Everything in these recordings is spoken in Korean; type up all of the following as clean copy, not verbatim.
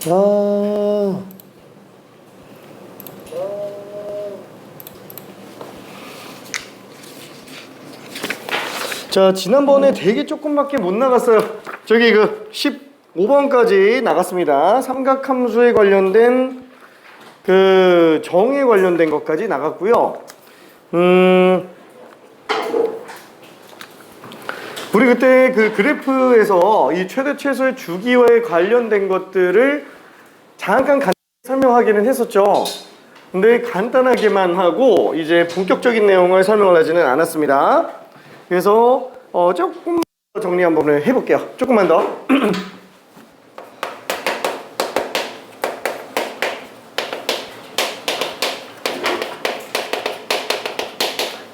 아. 자, 지난번에 되게 조금밖에 못 나갔어요. 저기 그 15번까지 나갔습니다. 삼각함수에 관련된 그 정에 관련된 것까지 나갔고요. 우리 그때 그 그래프에서 이 최대 최소의 주기와의 관련된 것들을 잠깐 간단히 설명하기는 했었죠. 근데 간단하게만 하고 이제 본격적인 내용을 설명을 하지는 않았습니다. 그래서 조금 더 정리 한번 해볼게요. 조금만 더.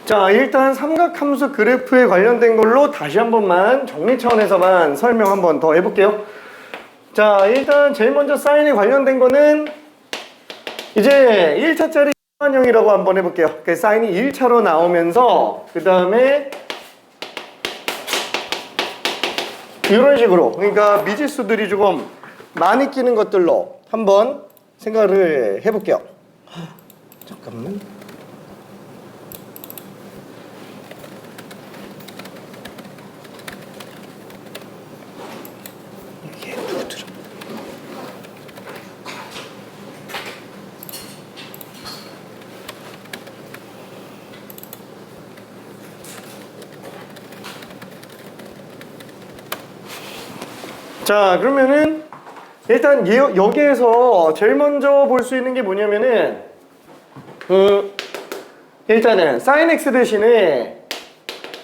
자, 일단 삼각함수 그래프에 관련된 걸로 다시 한 번만 정리 차원에서만 설명 한번 더 해볼게요. 자, 일단 제일 먼저 사인에 관련된 거는 이제 1차짜리 일반형이라고 한번 해볼게요. 그 사인이 1차로 나오면서 그 다음에 이런 식으로, 그러니까 미지수들이 조금 많이 끼는 것들로 한번 생각을 해볼게요. 잠깐만. 이게 누구더라? 자, 그러면은 일단 여기에서 제일 먼저 볼 수 있는 게 뭐냐면은 일단은 sin x 대신에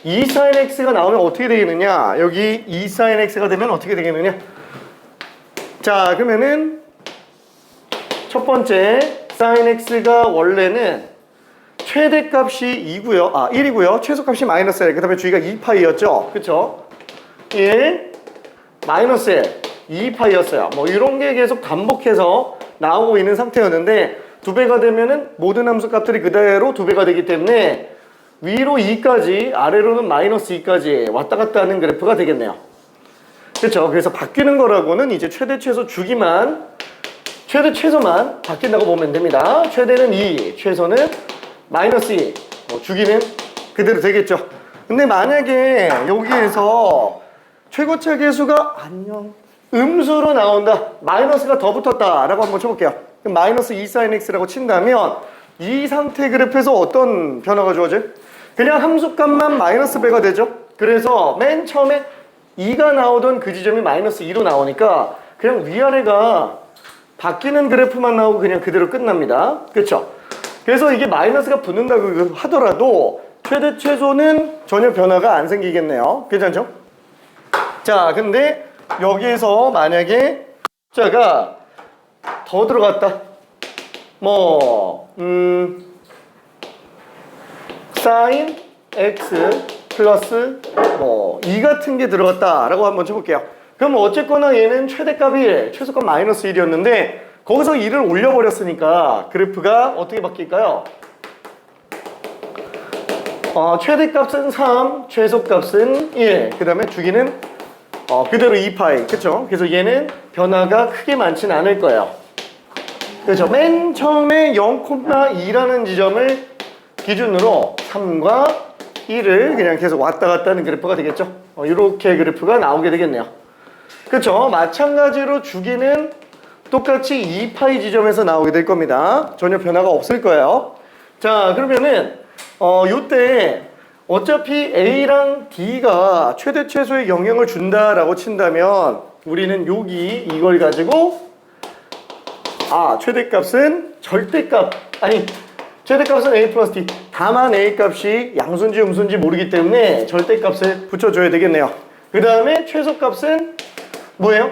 2sin x가 나오면 어떻게 되겠느냐, 여기 2sin x가 되면 어떻게 되겠느냐. 자, 그러면은 첫 번째 sin x가 원래는 최대값이 1이고요. 최소값이 마이너스 1. 그 다음에 주기가 2파이였죠. 그쵸? 1 마이너스 1, 2파이였어요. 뭐 이런 게 계속 반복해서 나오고 있는 상태였는데 2배가 되면은 모든 함수 값들이 그대로 2배가 되기 때문에 위로 2까지 아래로는 마이너스 2까지 왔다 갔다 하는 그래프가 되겠네요. 그렇죠? 그래서 바뀌는 거라고는 이제 최대 최소 주기만, 최대 최소만 바뀐다고 보면 됩니다. 최대는 2, 최소는 마이너스 2, 뭐 주기는 그대로 되겠죠. 근데 만약에 여기에서 최고차 계수가 음수로 나온다, 마이너스가 더 붙었다 라고 한번 쳐볼게요. 그럼 마이너스 2sin x라고 친다면 이 상태 그래프에서 어떤 변화가 주어져요? 그냥 함수값만 마이너스 배가 되죠. 그래서 맨 처음에 2가 나오던 그 지점이 마이너스 2로 나오니까 그냥 위아래가 바뀌는 그래프만 나오고 그냥 그대로 끝납니다. 그렇죠? 그래서 이게 마이너스가 붙는다고 하더라도 최대 최소는 전혀 변화가 안 생기겠네요. 괜찮죠? 자, 근데 여기에서 만약에 숫자가 더 들어갔다. sin x 플러스 2 같은 게 들어갔다라고 한번 쳐볼게요. 그럼 어쨌거나 얘는 최대값이 1, 최소값 마이너스 1이었는데 거기서 2를 올려버렸으니까 그래프가 어떻게 바뀔까요? 최대값은 3, 최소값은 1, 그 다음에 주기는 그대로 2파이, 그쵸? 그래서 얘는 변화가 크게 많지는 않을 거예요. 그렇죠? 맨 처음에 0,2라는 지점을 기준으로 3과 1을 그냥 계속 왔다 갔다 하는 그래프가 되겠죠? 이렇게 그래프가 나오게 되겠네요. 그렇죠? 마찬가지로 주기는 똑같이 2파이 지점에서 나오게 될 겁니다. 전혀 변화가 없을 거예요. 자, 그러면은 요때 어차피 A랑 D가 최대 최소의 영향을 준다라고 친다면 우리는 여기 이걸 가지고 최대값은 최대값은 A 플러스 D, 다만 A 값이 양수인지 음수인지 모르기 때문에 절대값을 붙여줘야 되겠네요. 그 다음에 최소값은 뭐예요?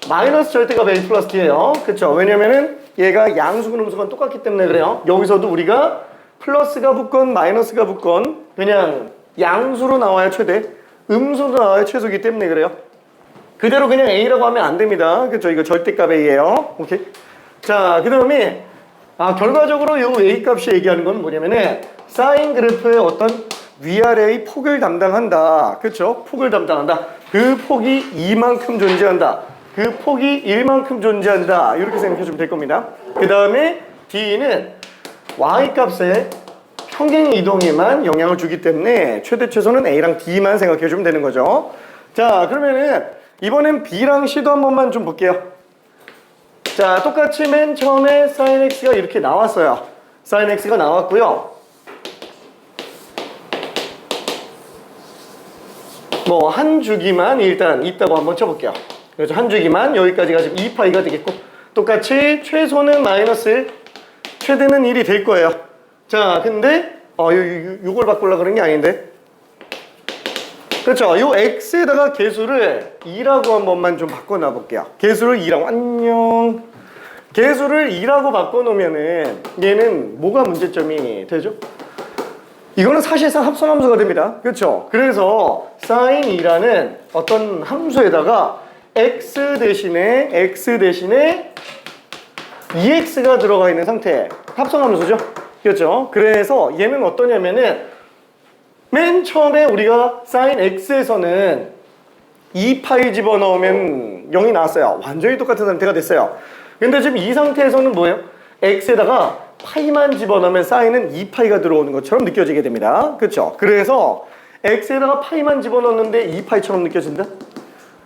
마이너스 절대값 A 플러스 D예요. 그쵸? 왜냐면은 얘가 양수건 음수건 똑같기 때문에 그래요. 여기서도 우리가 플러스가 붙건 마이너스가 붙건 그냥 양수로 나와야 최대, 음수로 나와야 최소이기 때문에 그래요. 그대로 그냥 A라고 하면 안 됩니다. 그쵸? 이거 절대값 A예요. 오케이. 자, 그 다음에 결과적으로 이 A 값이 얘기하는 건 뭐냐면은 사인 그래프의 어떤 위아래의 폭을 담당한다. 그쵸? 폭을 담당한다. 그 폭이 이만큼 존재한다. 그 폭이 1만큼 존재한다. 이렇게 생각해 주면 될 겁니다. 그 다음에 D는 Y값의 평행 이동에만 영향을 주기 때문에 최대 최소는 A랑 D만 생각해 주면 되는 거죠. 자, 그러면은 이번엔 B랑 C도 한 번만 좀 볼게요. 자, 똑같이 맨 처음에 sin x가 이렇게 나왔어요. sin x가 나왔고요. 뭐 한 주기만 일단 있다고 한번 쳐볼게요. 그래서 한 주기만 여기까지가 지금 2파이가 되겠고, 똑같이 최소는 마이너스 1, 최대는 1이 될 거예요. 자, 근데 요걸 바꾸려고 그런 게 아닌데, 그렇죠? 요 x에다가 개수를 2라고 한 번만 좀 바꿔놔 볼게요. 개수를 2라고, 안녕. 개수를 2라고 바꿔놓으면은 얘는 뭐가 문제점이 되죠? 이거는 사실상 합성함수가 됩니다. 그렇죠? 그래서 sin 2라는 어떤 함수에다가 x 대신에 2x가 들어가 있는 상태, 합성함수죠. 그렇죠? 그래서 얘는 어떠냐면은 맨 처음에 우리가 sin x에서는 2파이 집어넣으면 0이 나왔어요. 완전히 똑같은 상태가 됐어요. 근데 지금 이 상태에서는 뭐예요? x에다가 파이만 집어넣으면 사인은 2파이가 들어오는 것처럼 느껴지게 됩니다. 그렇죠? 그래서 x에다가 파이만 집어넣는데 2파이처럼 느껴진다?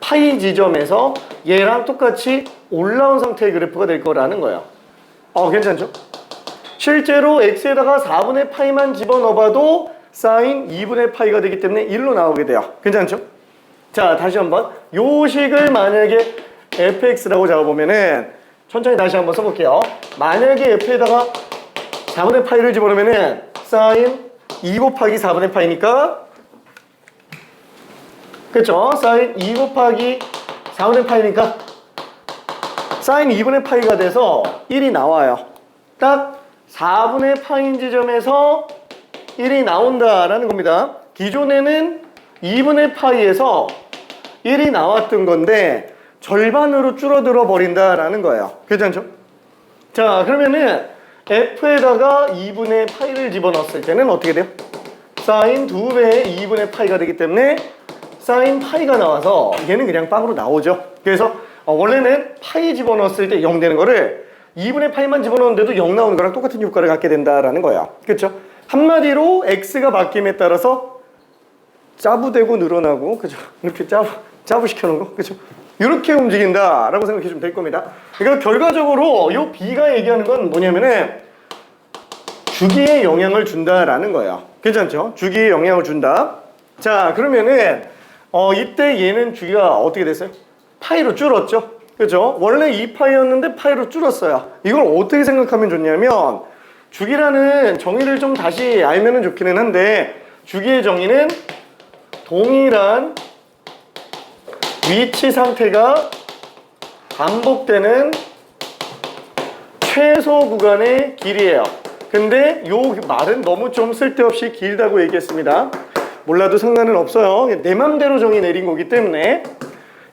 파이 지점에서 얘랑 똑같이 올라온 상태의 그래프가 될 거라는 거예요. 괜찮죠? 실제로 x에다가 4분의 파이만 집어넣어봐도 사인 2분의 파이가 되기 때문에 1로 나오게 돼요. 괜찮죠? 자, 다시 한번 요 식을 만약에 fx라고 잡아보면은 천천히 다시 한번 써볼게요. 만약에 f에다가 4분의 파이를 집어넣으면은 사인 2 곱하기 4분의 파이니까, 그쵸? 사인 2 곱하기 4분의 파이니까 사인 2분의 파이가 돼서 1이 나와요. 딱 4분의 파인 지점에서 1이 나온다라는 겁니다. 기존에는 2분의 파이에서 1이 나왔던 건데 절반으로 줄어들어 버린다라는 거예요. 괜찮죠? 자, 그러면은 f에다가 2분의 파이를 집어넣었을 때는 어떻게 돼요? 사인 2배의 2분의 파이가 되기 때문에 사인 파이가 나와서 얘는 그냥 빵으로 나오죠. 그래서 원래는 파이 집어넣었을 때 0 되는 거를 2분의 파이만 집어넣었는데도 0 나오는 거랑 똑같은 효과를 갖게 된다라는 거예요. 그렇죠? 한마디로 x가 바뀜에 따라서 짜부되고 늘어나고, 그죠? 이렇게 짜부 시켜놓은 거, 그죠? 이렇게 움직인다라고 생각해 주면 될 겁니다. 그러니까 결과적으로 이 B가 얘기하는 건 뭐냐면은 주기에 영향을 준다라는 거예요. 괜찮죠? 주기에 영향을 준다. 자, 그러면은 이때 얘는 주기가 어떻게 됐어요? 파이로 줄었죠? 그죠? 원래 2파이였는데 파이로 줄었어요. 이걸 어떻게 생각하면 좋냐면 주기라는 정의를 좀 다시 알면은 좋기는 한데, 주기의 정의는 동일한 위치 상태가 반복되는 최소 구간의 길이에요. 근데 요 말은 너무 좀 쓸데없이 길다고 얘기했습니다. 몰라도 상관은 없어요. 내 맘대로 정의 내린 거기 때문에.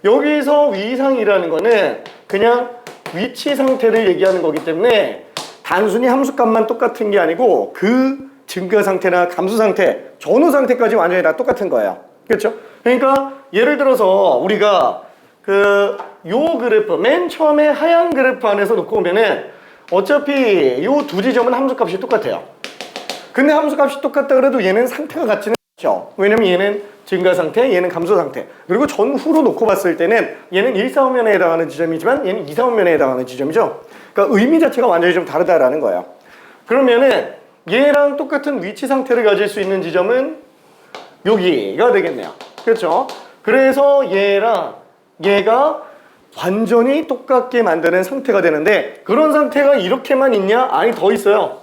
여기서 위상이라는 거는 그냥 위치 상태를 얘기하는 거기 때문에 단순히 함수값만 똑같은 게 아니고 그 증가 상태나 감수 상태, 전후 상태까지 완전히 다 똑같은 거예요. 그렇죠? 그러니까 예를 들어서 우리가 요 그래프, 맨 처음에 하얀 그래프 안에서 놓고 보면은 어차피 요 두 지점은 함수값이 똑같아요. 근데 함수값이 똑같다 그래도 얘는 상태가 같지는 않죠. 왜냐면 얘는 증가 상태, 얘는 감소 상태. 그리고 전후로 놓고 봤을 때는 얘는 1,4호면에 해당하는 지점이지만 얘는 2,4호면에 해당하는 지점이죠. 그러니까 의미 자체가 완전히 좀 다르다라는 거예요. 그러면은 얘랑 똑같은 위치 상태를 가질 수 있는 지점은 여기가 되겠네요. 그렇죠? 그래서 얘랑 얘가 완전히 똑같게 만드는 상태가 되는데, 그런 상태가 이렇게만 있냐? 아니, 더 있어요.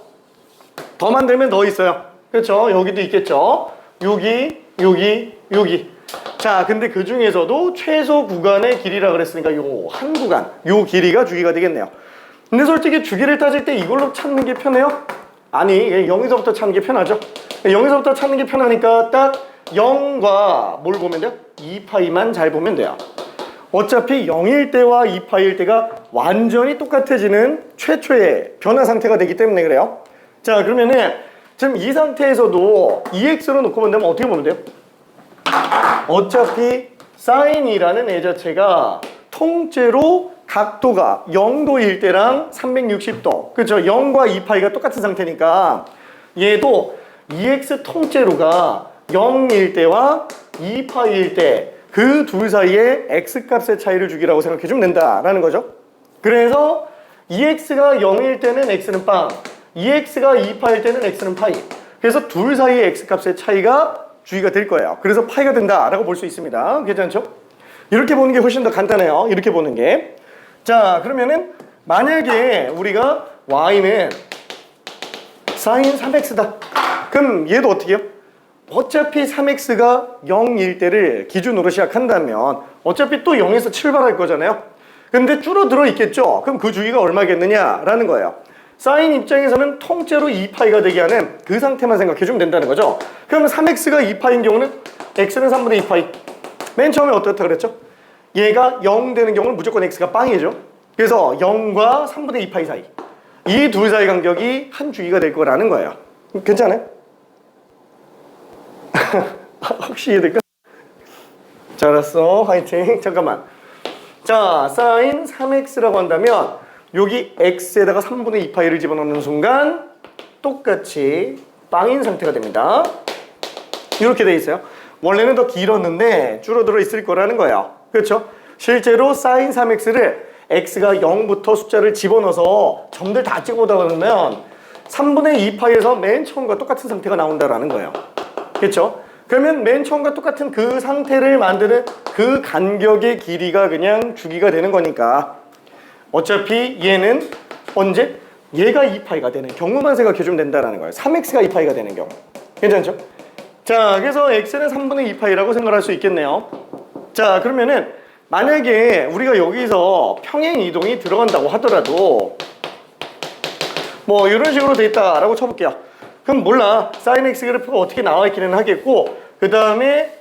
더 만들면 더 있어요. 그렇죠? 여기도 있겠죠? 여기. 자, 근데 그 중에서도 최소 구간의 길이라 그랬으니까 요 한 구간, 요 길이가 주기가 되겠네요. 근데 솔직히 주기를 따질 때 이걸로 찾는 게 편해요? 아니, 0에서부터 찾는 게 편하죠? 0에서부터 찾는 게 편하니까 딱 0과 뭘 보면 돼요? 2파이만 잘 보면 돼요. 어차피 0일 때와 2파일 때가 완전히 똑같아지는 최초의 변화 상태가 되기 때문에 그래요. 자, 그러면은 지금 이 상태에서도 2x로 놓고 본다면 어떻게 보면 돼요? 어차피 사인이라는 애 자체가 통째로 각도가 0도일 때랑 360도. 그렇죠? 0과 2파이가 똑같은 상태니까 얘도 2x 통째로가 0일 때와 2파이일 때 그 둘 사이에 x값의 차이를 주기라고 생각해 주면 된다라는 거죠. 그래서 2x가 0일 때는 x는 빵, 2x가 2파일 때는 x는 파이. 그래서 둘 사이의 x값의 차이가 주기가 될 거예요. 그래서 파이가 된다라고 볼 수 있습니다. 괜찮죠? 이렇게 보는 게 훨씬 더 간단해요. 이렇게 보는 게. 자, 그러면은 만약에 우리가 y는 sin 3x다. 그럼 얘도 어떻게 해요? 어차피 3x가 0일 때를 기준으로 시작한다면 어차피 또 0에서 출발할 거잖아요. 근데 줄어들어 있겠죠? 그럼 그 주기가 얼마겠느냐라는 거예요. 사인 입장에서는 통째로 2파이가 되게 하는 그 상태만 생각해 주면 된다는 거죠. 그러면 3x가 2파인 경우는 x는 3분의 2파이. 맨 처음에 어떻다 그랬죠? 얘가 0 되는 경우는 무조건 x가 빵이죠. 그래서 0과 3분의 2파이 사이. 이 둘 사이 간격이 한 주기가 될 거라는 거예요. 괜찮아요? 혹시 이해될까? 자, 알았어. 화이팅. 잠깐만. 자, 사인 3x라고 한다면 여기 x에다가 3분의 2파이를 집어넣는 순간 똑같이 빵인 상태가 됩니다. 이렇게 돼 있어요. 원래는 더 길었는데 줄어들어 있을 거라는 거예요. 그렇죠? 실제로 sin 3x를 x가 0부터 숫자를 집어넣어서 점들 다 찍어보다 보면 3분의 2파이에서 맨 처음과 똑같은 상태가 나온다라는 거예요. 그렇죠? 그러면 맨 처음과 똑같은 그 상태를 만드는 그 간격의 길이가 그냥 주기가 되는 거니까 어차피 얘는 언제? 얘가 2파이가 되는 경우만 생각해주면 된다는 거예요. 3x가 2파이가 되는 경우. 괜찮죠? 자, 그래서 x는 3분의 2파이라고 생각할 수 있겠네요. 자, 그러면은 만약에 우리가 여기서 평행 이동이 들어간다고 하더라도 뭐 이런 식으로 돼 있다라고 쳐볼게요. 그럼 몰라. sin x 그래프가 어떻게 나와 있기는 하겠고 그 다음에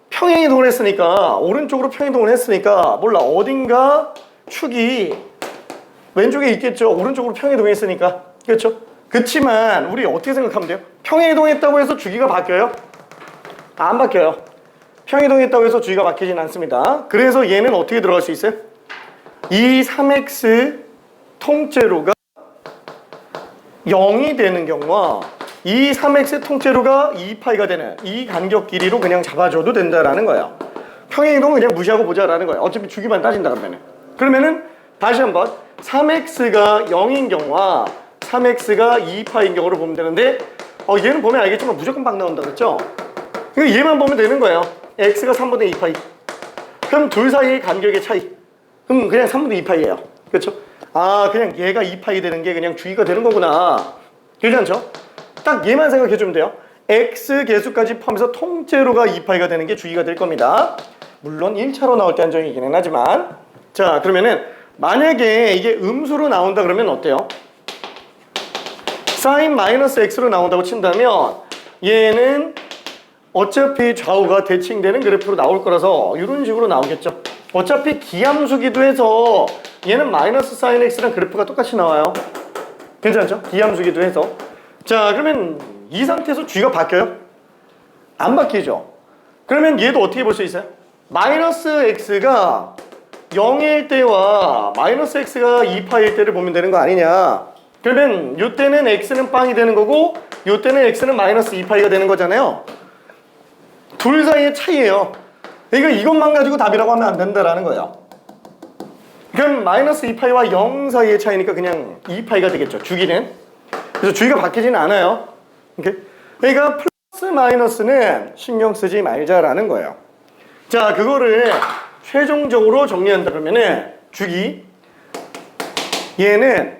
평행 이동을 했으니까 오른쪽으로 평행 이동을 했으니까 몰라. 어딘가 축이 왼쪽에 있겠죠. 오른쪽으로 평행 이동했으니까. 그렇죠? 그치만 우리 어떻게 생각하면 돼요? 평행 이동했다고 해서 주기가 바뀌어요? 안 바뀌어요. 평행 이동했다고 해서 주기가 바뀌진 않습니다. 그래서 얘는 어떻게 들어갈 수 있어요? 이 3x 통째로가 0이 되는 경우와 이 3x 통째로가 2파이가 되는 이 간격 길이로 그냥 잡아줘도 된다라는 거예요. 평행 이동은 그냥 무시하고 보자라는 거예요. 어차피 주기만 따진다 그러면은 다시 한번 3x가 0인 경우와 3x가 2파인 경우를 보면 되는데 얘는 보면 알겠지만 무조건 막 나온다 그랬죠? 그러니까 얘만 보면 되는 거예요. x가 3분의 2파이. 그럼 둘 사이의 간격의 차이. 그럼 그냥 3분의 2파이예요. 그렇죠? 아, 그냥 얘가 2파이 되는 게 그냥 주기가 되는 거구나. 그렇지 않죠? 딱 얘만 생각해 주면 돼요. x 개수까지 포함해서 통째로가 2파이가 되는 게 주기가 될 겁니다. 물론 1차로 나올 때 한정이기는 하지만 자, 그러면은 만약에 이게 음수로 나온다 그러면 어때요? sin x로 나온다고 친다면 얘는 어차피 좌우가 대칭되는 그래프로 나올 거라서 이런 식으로 나오겠죠. 어차피 기함수기도 해서 얘는 마이너스 sin x랑 그래프가 똑같이 나와요. 괜찮죠? 기함수기도 해서. 자, 그러면 이 상태에서 g가 바뀌어요? 안 바뀌죠? 그러면 얘도 어떻게 볼 수 있어요? 마이너스 x가 0일 때와 마이너스 x가 2파일 때를 보면 되는 거 아니냐. 그러면 이때는 x는 빵이 되는 거고 이때는 x는 마이너스 2파이가 되는 거잖아요. 둘 사이의 차이예요. 그러니까 이것만 가지고 답이라고 하면 안 된다라는 거예요. 그럼 마이너스 2파이와 0 사이의 차이니까 그냥 2파이가 되겠죠. 주기는. 그래서 주기가 바뀌지는 않아요. 오케이? 그러니까 플러스 마이너스는 신경 쓰지 말자라는 거예요. 자, 그거를 최종적으로 정리한다 그러면은 주기 얘는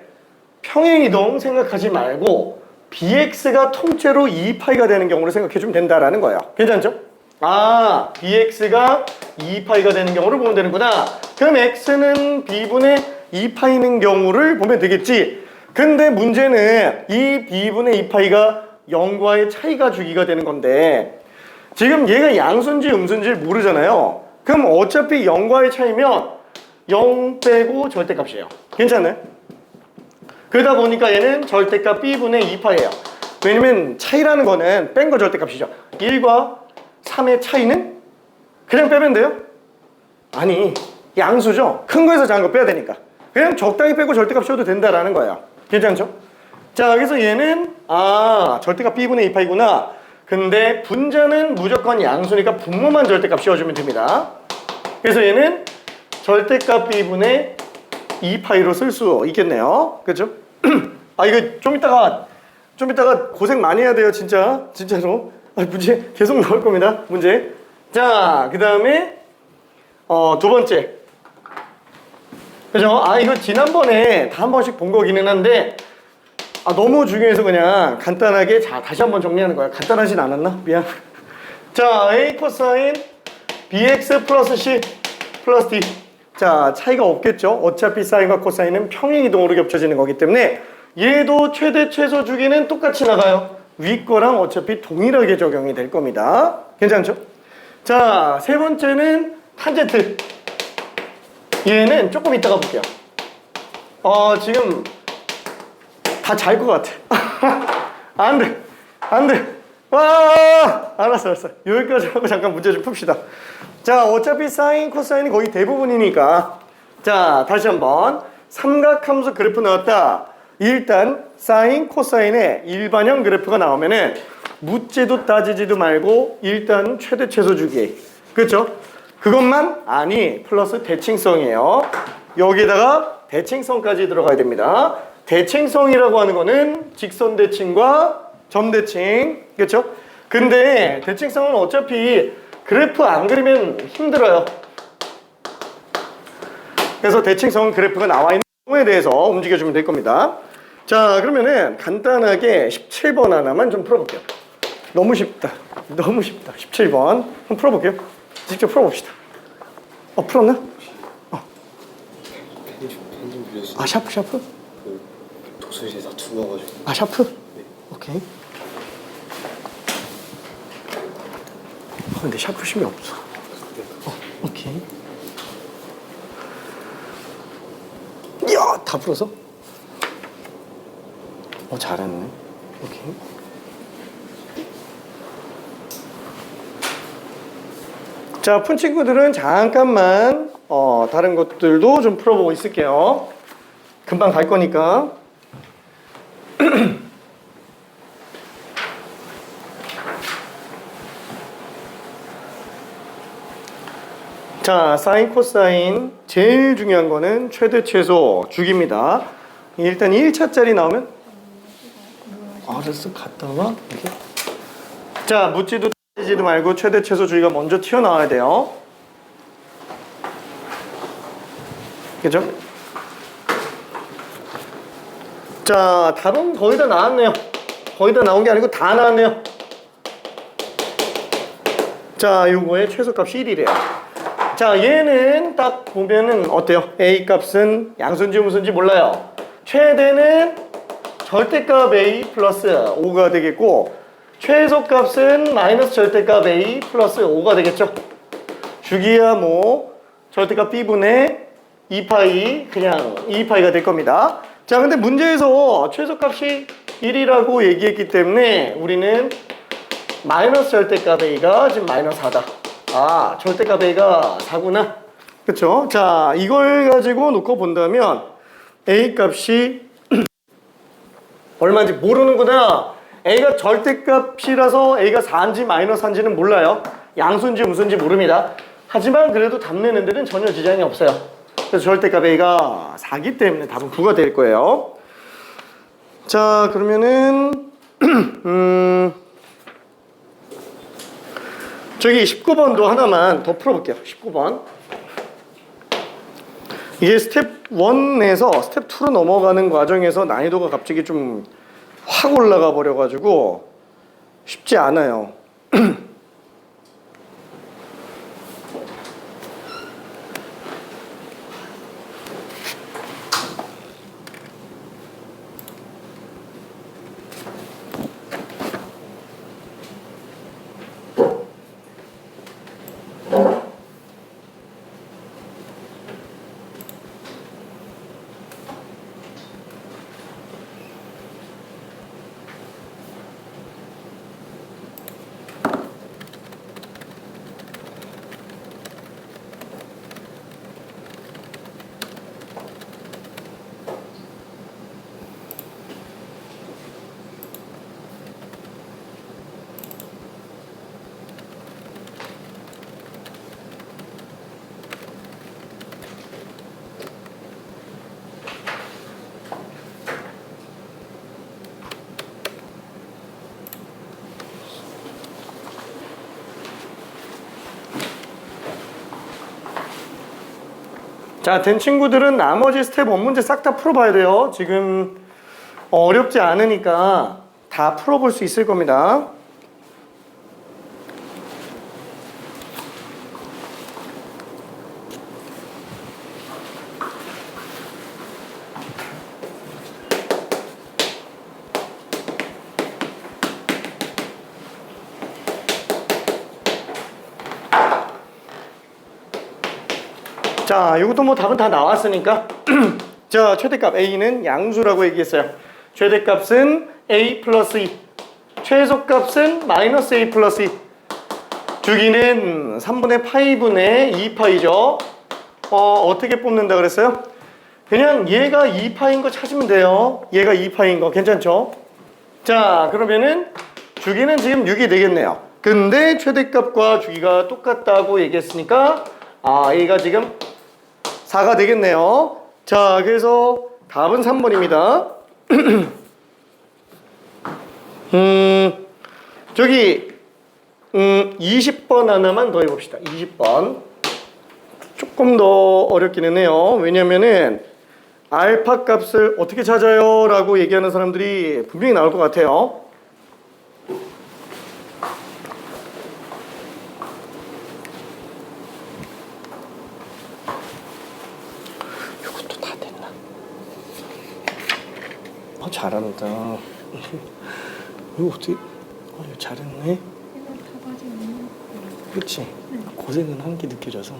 평행이동 생각하지 말고 bx가 통째로 2파이가 되는 경우를 생각해주면 된다라는 거예요. 괜찮죠? 아, bx가 2파이가 되는 경우를 보면 되는구나. 그럼 x는 b분의 2파이는 경우를 보면 되겠지. 근데 문제는 이 b분의 2파이가 0과의 차이가 주기가 되는 건데 지금 얘가 양수인지 음수인지 모르잖아요. 그럼 어차피 0과의 차이면 0 빼고 절대값이에요. 괜찮아요? 그러다 보니까 얘는 절대값 b분의 2파이예요. 왜냐면 차이라는 거는 뺀 거 절대값이죠. 1과 3의 차이는 그냥 빼면 돼요? 아니, 양수죠. 큰 거에서 작은 거 빼야 되니까. 그냥 적당히 빼고 절대값 씌워도 된다라는 거예요. 괜찮죠? 자, 그래서 얘는 절대값 b분의 2파이구나. 근데 분자는 무조건 양수니까 분모만 절대값 씌워주면 됩니다. 그래서 얘는 절대값 b분의 2파이로 쓸 수 있겠네요. 그렇죠? 이거 좀 이따가 고생 많이 해야 돼요. 진짜로. 문제 계속 나올 겁니다. 문제. 자, 그 다음에 두 번째. 그죠? 이거 지난번에 다 한 번씩 본 거기는 한데 너무 중요해서 그냥 간단하게 다시 한번 정리하는 거야. 간단하진 않았나? 미안. 자, A 코사인 bx 플러스 c 플러스 d. 자, 차이가 없겠죠? 어차피 사인과 코사인은 평행이동으로 겹쳐지는 거기 때문에 얘도 최대 최소 주기는 똑같이 나가요. 위 거랑 어차피 동일하게 적용이 될 겁니다. 괜찮죠? 자, 세 번째는 탄젠트. 얘는 조금 이따가 볼게요. 지금 다 잘 것 같아. 안 돼. 알았어. 여기까지 하고 잠깐 문제 좀 풉시다. 자, 어차피 사인, 코사인이 거의 대부분이니까. 자, 다시 한번. 삼각함수 그래프 나왔다. 일단 사인, 코사인의 일반형 그래프가 나오면은 묻지도 따지지도 말고 일단 최대 최소 주기. 그렇죠? 그것만 플러스 대칭성이에요. 여기다가 대칭성까지 들어가야 됩니다. 대칭성이라고 하는 거는 직선 대칭과 점 대칭. 그렇죠? 근데 대칭성은 어차피 그래프 안 그리면 힘들어요. 그래서 대칭성 그래프가 나와 있는 경우에 대해서 움직여주면 될 겁니다. 자, 그러면은 간단하게 17번 하나만 좀 풀어볼게요. 너무 쉽다. 17번 한번 풀어볼게요. 직접 풀어봅시다. 풀었나? 펜 좀 빌려주세요. 샤프? 그 도서실에 다 두고 와가지고. 샤프? 네. 오케이. 근데 샤프 심이 없어. 오케이. 이야, 다 풀어서? 잘했네. 오케이. 자, 푼 친구들은 잠깐만 다른 것들도 좀 풀어보고 있을게요. 금방 갈 거니까. 자, 사인, 코사인 제일 중요한 거는 최대 최소 주기입니다. 일단 1차짜리 나오면 알았어, 갔다 와. 이렇게. 자, 묻지도 따지지도 말고 최대 최소 주기가 먼저 튀어나와야 돼요. 그죠? 자, 답은 거의 다 나왔네요. 거의 다 나온 게 아니고 다 나왔네요. 자, 요거의 최소값이 1이래요. 자, 얘는 딱 보면은 어때요? A 값은 양수인지 무수인지 몰라요. 최대는 절대값 A 플러스 5가 되겠고, 최소값은 마이너스 절대값 A 플러스 5가 되겠죠. 주기야 절대값 B분의 2파이, 그냥 2파이가 될 겁니다. 자, 근데 문제에서 최소값이 1이라고 얘기했기 때문에 우리는 마이너스 절대값 A가 지금 마이너스 4다. 절대값 A가 4구나. 그쵸? 자, 이걸 가지고 놓고 본다면 A 값이 얼마인지 모르는구나. A가 절대값이라서 A가 4인지 마이너스 4인지는 몰라요. 양수인지 무수인지 모릅니다. 하지만 그래도 답 내는 데는 전혀 지장이 없어요. 그래서 절대값 A가 4기 때문에 답은 9가 될 거예요. 자, 그러면은 저기 19번도 하나만 더 풀어볼게요. 19번. 이게 스텝 1에서 스텝 2로 넘어가는 과정에서 난이도가 갑자기 좀 확 올라가 버려가지고 쉽지 않아요. 자, 된 친구들은 나머지 스텝 원문제 싹 다 풀어봐야 돼요. 지금 어렵지 않으니까 다 풀어볼 수 있을 겁니다. 자, 이것도 뭐 답은 다 나왔으니까 자, 최대값 A는 양수라고 얘기했어요. 최대값은 A 플러스 2, 최소값은 마이너스 A 플러스 2. 주기는 3분의 파이분의 2파이죠. 어떻게 뽑는다 그랬어요? 그냥 얘가 2파인 거 찾으면 돼요. 얘가 2파인 거 괜찮죠? 자, 그러면은 주기는 지금 6이 되겠네요. 근데 최대값과 주기가 똑같다고 얘기했으니까 A가 지금 4가 되겠네요. 자, 그래서 답은 3번입니다. 저기 20번 하나만 더 해봅시다. 20번 조금 더 어렵기는 해요. 왜냐면은 알파 값을 어떻게 찾아요? 라고 얘기하는 사람들이 분명히 나올 것 같아요. 이것도 다 됐나? 잘한다. 이거 어떻게 이거 잘했네. 그렇지. 고생은 한 게 느껴져서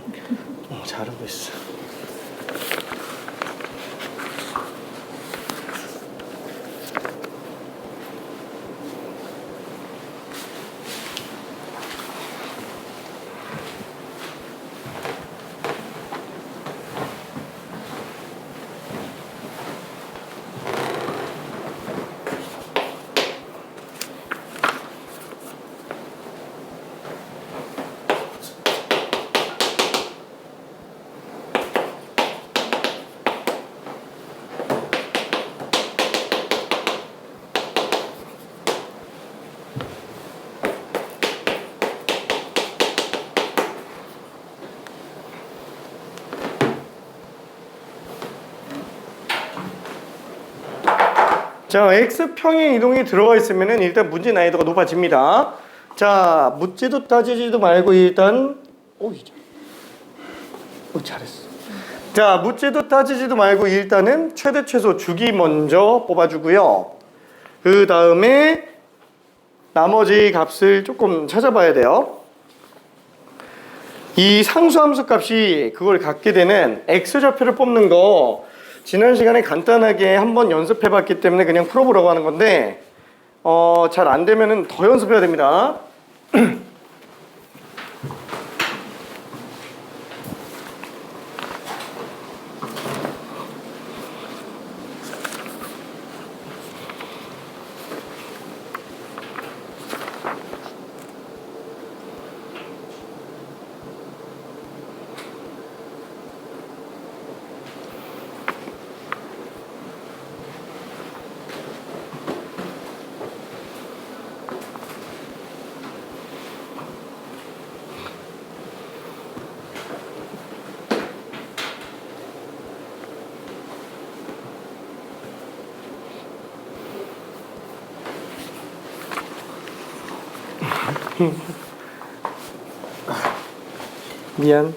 잘하고 있어. 자, X평의 이동이 들어가 있으면 일단 문제 난이도가 높아집니다. 자, 묻지도 따지지도 말고 일단 잘했어. 자, 묻지도 따지지도 말고 일단은 최대 최소 주기 먼저 뽑아주고요. 그 다음에 나머지 값을 조금 찾아봐야 돼요. 이 상수함수 값이 그걸 갖게 되는 X좌표를 뽑는 거 지난 시간에 간단하게 한번 연습해 봤기 때문에 그냥 풀어보려고 하는 건데 잘 안 되면은 더 연습해야 됩니다. 미안.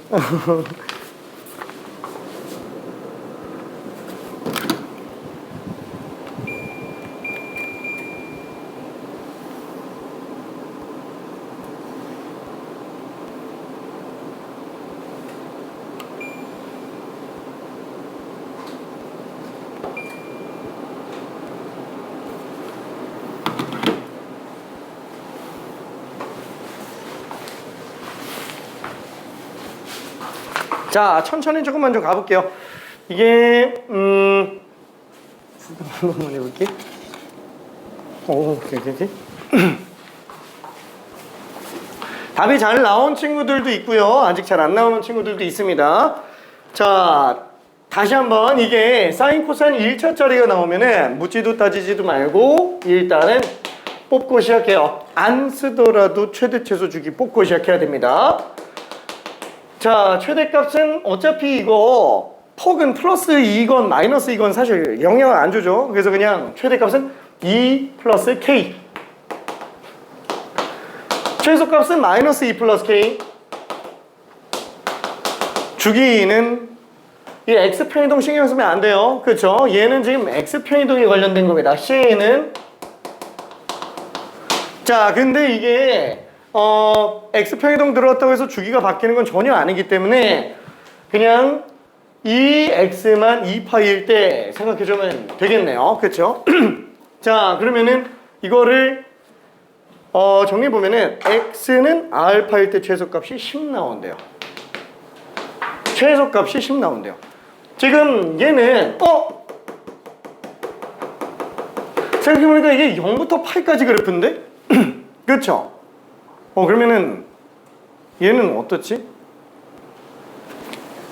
자, 천천히 조금만 좀 가볼게요. 이게 한 번만 해볼게. 오케이. 답이 잘 나온 친구들도 있고요. 아직 잘 안 나오는 친구들도 있습니다. 자, 다시 한번 이게 사인 코사인 1차짜리가 나오면은 묻지도 따지지도 말고 일단은 뽑고 시작해요. 안 쓰더라도 최대 최소 주기 뽑고 시작해야 됩니다. 자, 최대값은 어차피 이거 폭은 플러스 2건 마이너스 2건 사실 영향을 안 주죠. 그래서 그냥 최대값은 2 플러스 k, 최소값은 마이너스 2 플러스 k. 주기는 이 x편이동 신경 쓰면 안 돼요. 그렇죠? 얘는 지금 x편이동에 관련된 겁니다. C는 자, 근데 이게 x편이동 들어왔다고 해서 주기가 바뀌는 건 전혀 아니기 때문에 그냥 이 x만 2파일 때 생각해주면 되겠네요. 그렇죠? 자, 그러면은 이거를 정리해보면은 x는 알파일 때 최소값이 10 나온대요. 최소값이 10 나온대요. 지금 얘는 생각해보니까 이게 0부터 파이까지 그래프인데? 그렇죠? 그러면은 얘는 어떻지?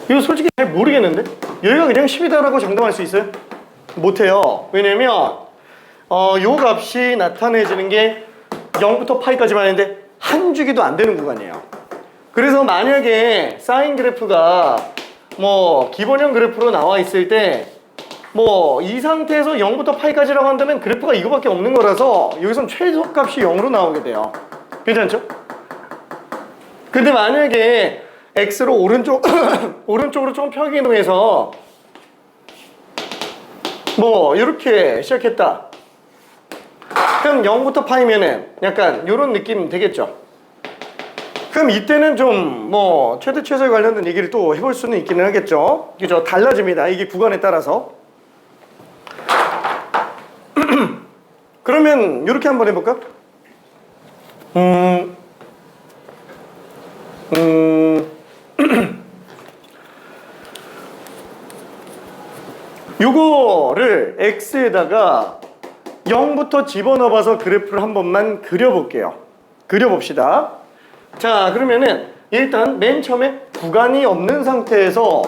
이거 솔직히 잘 모르겠는데? 여기가 그냥 10이다라고 장담할 수 있어요? 못해요. 왜냐면 요 값이 나타내지는 게 0부터 파이까지만 하는데 한 주기도 안 되는 구간이에요. 그래서 만약에 사인 그래프가 뭐 기본형 그래프로 나와 있을 때 뭐 이 상태에서 0부터 파이까지라고 한다면 그래프가 이거밖에 없는 거라서 여기선 최소값이 0으로 나오게 돼요. 괜찮죠? 근데 만약에 x로 오른쪽으로 좀 평행이동해서 뭐 이렇게 시작했다. 그럼 0부터 파이면은 약간 이런 느낌 되겠죠? 그럼 이때는 좀 뭐 최대 최소에 관련된 얘기를 또 해볼 수는 있기는 하겠죠. 그죠? 달라집니다. 이게 구간에 따라서. 그러면 이렇게 한번 해볼까? 요거를 x에다가 0부터 집어넣어봐서 그래프를 한 번만 그려볼게요. 그려봅시다. 자, 그러면은 일단 맨 처음에 구간이 없는 상태에서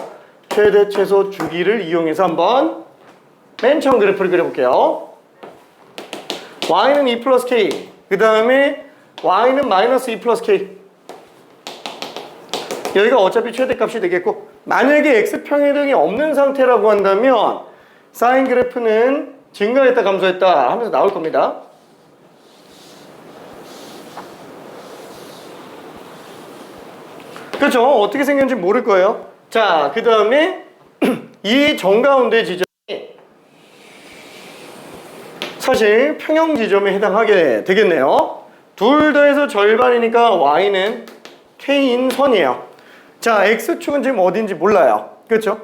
최대 최소 주기를 이용해서 한번 맨 처음 그래프를 그려볼게요. y는 2 플러스 k, 그 다음에 y는 마이너스 2 플러스 k. 여기가 어차피 최대값이 되겠고, 만약에 x평행이동이 없는 상태라고 한다면 사인 그래프는 증가했다 감소했다 하면서 나올 겁니다. 그렇죠? 어떻게 생겼는지 모를 거예요. 자, 그 다음에 이 정가운데 지점이 사실 평형 지점에 해당하게 되겠네요. 둘 더해서 절반이니까 y는 k인 선이에요. 자, x축은 지금 어딘지 몰라요. 그렇죠?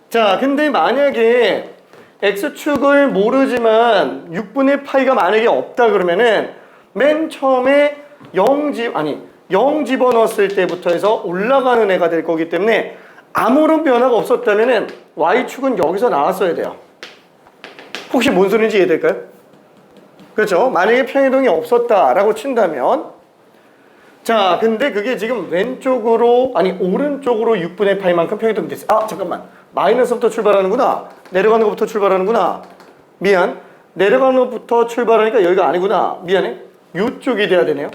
자, 근데 만약에 x축을 모르지만 6분의 파이가 만약에 없다 그러면은 맨 처음에 0 집어넣었을 때부터 해서 올라가는 애가 될 거기 때문에 아무런 변화가 없었다면은 y축은 여기서 나왔어야 돼요. 혹시 뭔 소리인지 이해될까요? 그렇죠? 만약에 평행이동이 없었다라고 친다면, 자, 근데 그게 지금 오른쪽으로 6분의 파이만큼 평행이동이 됐어요. 아, 잠깐만. 마이너스부터 출발하는구나. 내려가는 것부터 출발하는구나. 미안. 내려가는 것부터 출발하니까 여기가 아니구나. 미안해. 이쪽이 돼야 되네요.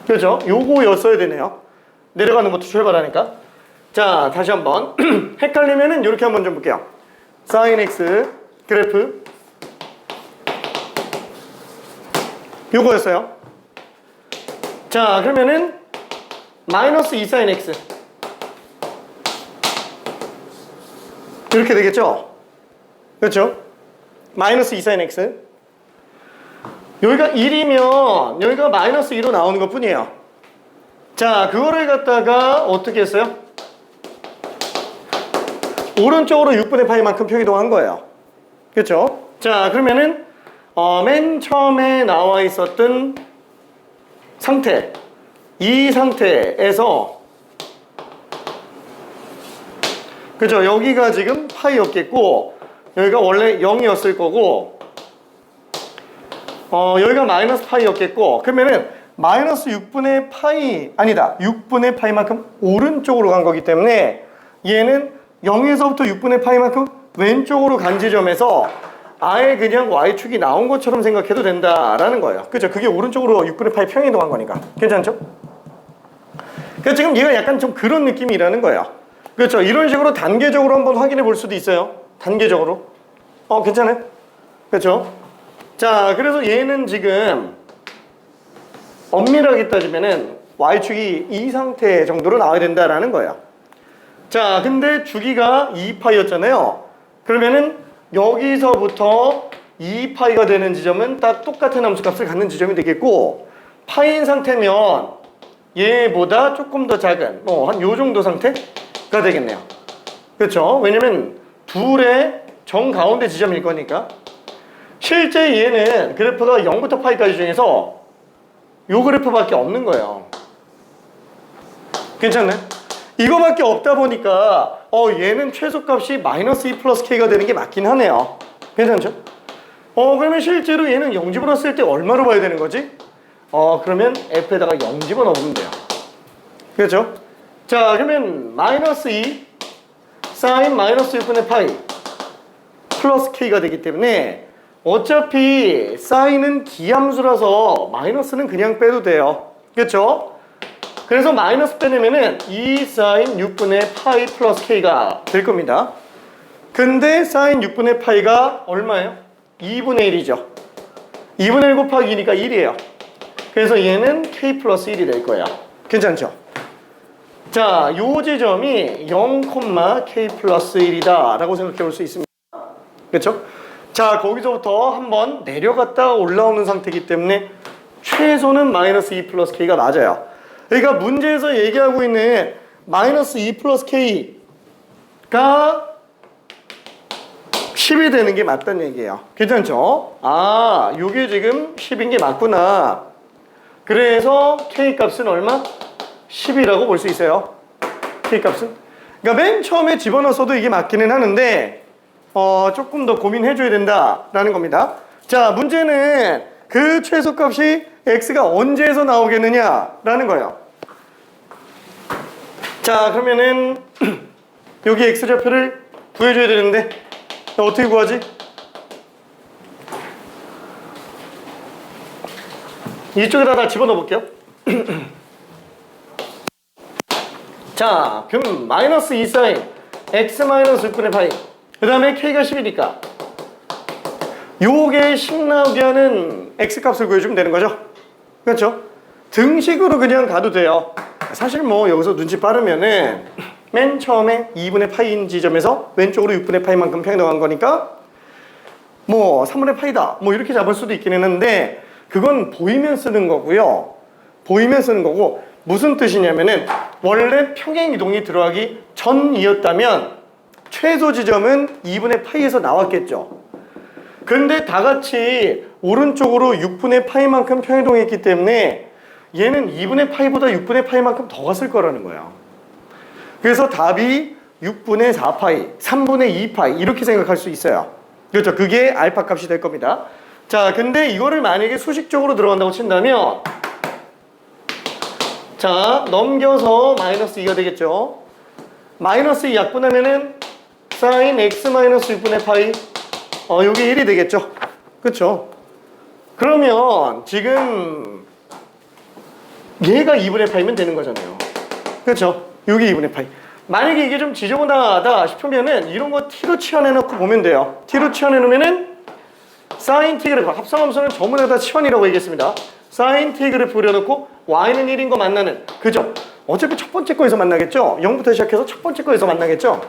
그렇죠? 요거였어야 되네요. 내려가는 것부터 출발하니까. 자, 다시 한번. 헷갈리면은 이렇게 한번 좀 볼게요. sin x 그래프. 요거였어요. 자, 그러면은 마이너스 2 sin x 이렇게 되겠죠? 그렇죠? 마이너스 2 sin x. 여기가 1이면 여기가 마이너스 2로 나오는 것 뿐이에요. 자, 그거를 갖다가 어떻게 했어요? 오른쪽으로 6분의 파이만큼 평이동한 거예요. 그렇죠? 자, 그러면은 맨 처음에 나와 있었던 상태, 이 상태에서 그죠? 여기가 지금 파이였겠고 여기가 원래 0이었을 거고 여기가 마이너스 파이였겠고, 그러면은 마이너스 6분의 파이 아니다 6분의 파이만큼 오른쪽으로 간 거기 때문에 얘는 0에서부터 6분의 파이만큼 왼쪽으로 간 지점에서 아예 그냥 y축이 나온 것처럼 생각해도 된다라는 거예요. 그죠? 그게 오른쪽으로 6분의 파이 평행이동한 거니까. 괜찮죠? 그러니까 지금 얘가 약간 좀 그런 느낌이라는 거예요. 그렇죠. 이런 식으로 단계적으로 한번 확인해 볼 수도 있어요. 단계적으로. 괜찮아요? 그렇죠. 자, 그래서 얘는 지금 엄밀하게 따지면은 y축이 이 상태 정도로 나와야 된다라는 거예요. 자, 근데 주기가 2파이였잖아요. 그러면은 여기서부터 2파이가 되는 지점은 딱 똑같은 함수값을 갖는 지점이 되겠고, 파이인 상태면 얘보다 조금 더 작은 한 요 정도 상태가 되겠네요. 그렇죠? 왜냐면 둘의 정가운데 지점일 거니까. 실제 얘는 그래프가 0부터 파이까지 중에서 요 그래프밖에 없는 거예요. 괜찮나요? 이거밖에 없다 보니까 얘는 최소값이 마이너스 2 플러스 k가 되는 게 맞긴 하네요. 괜찮죠? 그러면 실제로 얘는 0 집어넣었을 때 얼마로 봐야 되는 거지? 그러면 f에다가 0 집어넣으면 돼요. 그렇죠? 자, 그러면 마이너스 2 사인 마이너스 6분의 파이 플러스 k가 되기 때문에 어차피 사인은 기함수라서 마이너스는 그냥 빼도 돼요. 그렇죠? 그래서 마이너스 빼내면은 2 사인 6분의 파이 플러스 k가 될 겁니다. 근데 사인 6분의 파이가 얼마예요? 2분의 1이죠. 2분의 1 곱하기 2니까 1이에요. 그래서 얘는 k 플러스 1이 될 거예요. 괜찮죠? 자, 요 지점이 0, k 플러스 1이다 라고 생각해 볼 수 있습니다. 그렇죠? 자, 거기서부터 한번 내려갔다 올라오는 상태이기 때문에 최소는 마이너스 2 플러스 k가 맞아요. 그러니까 문제에서 얘기하고 있는 마이너스 2 플러스 k가 10이 되는 게 맞다는 얘기예요. 괜찮죠? 요게 지금 10인 게 맞구나. 그래서 k 값은 얼마? 10이라고 볼 수 있어요. k 값은. 그러니까 맨 처음에 집어넣어서도 이게 맞기는 하는데 조금 더 고민해줘야 된다라는 겁니다. 자, 문제는 그 최소값이 x가 언제에서 나오겠느냐라는 거예요. 자, 그러면은 여기 x좌표를 구해줘야 되는데 어떻게 구하지? 이쪽에다 다 집어넣어 볼게요. 자, 그럼 마이너스 2 사인 x 마이너스 6분의 파이, 그 다음에 k가 10이니까 요게 10 나오게 하는 x값을 구해주면 되는 거죠. 그렇죠? 등식으로 그냥 가도 돼요. 사실 뭐 여기서 눈치 빠르면은 맨 처음에 2분의 파이인 지점에서 왼쪽으로 6분의 파이만큼 평행한 거니까 뭐 3분의 파이다 뭐 이렇게 잡을 수도 있기는 한데, 그건 보이면 쓰는 거고요. 보이면 쓰는 거고, 무슨 뜻이냐면은 원래 평행 이동이 들어가기 전이었다면 최소 지점은 2분의 파이에서 나왔겠죠. 근데 다 같이 오른쪽으로 6분의 파이만큼 평행이동했기 때문에 얘는 2분의 파이보다 6분의 파이만큼 더 갔을 거라는 거예요. 그래서 답이 6분의 4파이, 3분의 2파이 이렇게 생각할 수 있어요. 그렇죠? 그게 알파 값이 될 겁니다. 자, 근데 이거를 만약에 수식적으로 들어간다고 친다면, 자, 넘겨서 마이너스 2가 되겠죠. 마이너스 2 약분하면은 사인 x 마이너스 6분의 파이, 요게 1이 되겠죠. 그렇죠? 그러면 지금 얘가 2분의 파이면 되는 거잖아요. 그렇죠? 요게 2분의 파이. 만약에 이게 좀 지저분하다 싶으면은 이런 거 t로 치환해놓고 보면 돼요. t로 치환해놓으면은 사인 t 그래프, 합성함수는 전부 다 치환이라고 얘기했습니다. 사인 t 그래프 그려놓고 y는 1인 거 만나는, 그죠? 어차피 첫 번째 거에서 만나겠죠? 0부터 시작해서 첫 번째 거에서 만나겠죠?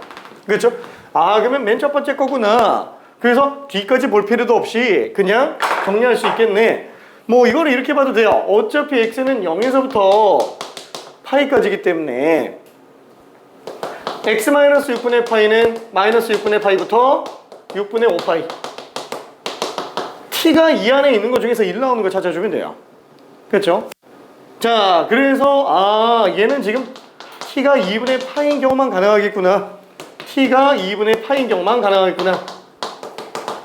그렇죠? 그러면 맨 첫 번째 거구나. 그래서 뒤까지 볼 필요도 없이 그냥 정리할 수 있겠네. 뭐 이거를 이렇게 봐도 돼요. 어차피 x는 0에서부터 파이까지기 때문에 x 마이너스 6분의 파이는 마이너스 6분의 파이부터 6분의 5파이, t가 이 안에 있는 것 중에서 1 나오는 거 찾아주면 돼요. 그렇죠? 자, 그래서 얘는 지금 t가 2분의 파인 경우만 가능하겠구나. t가 2분의 파인 경우만 가능하겠구나.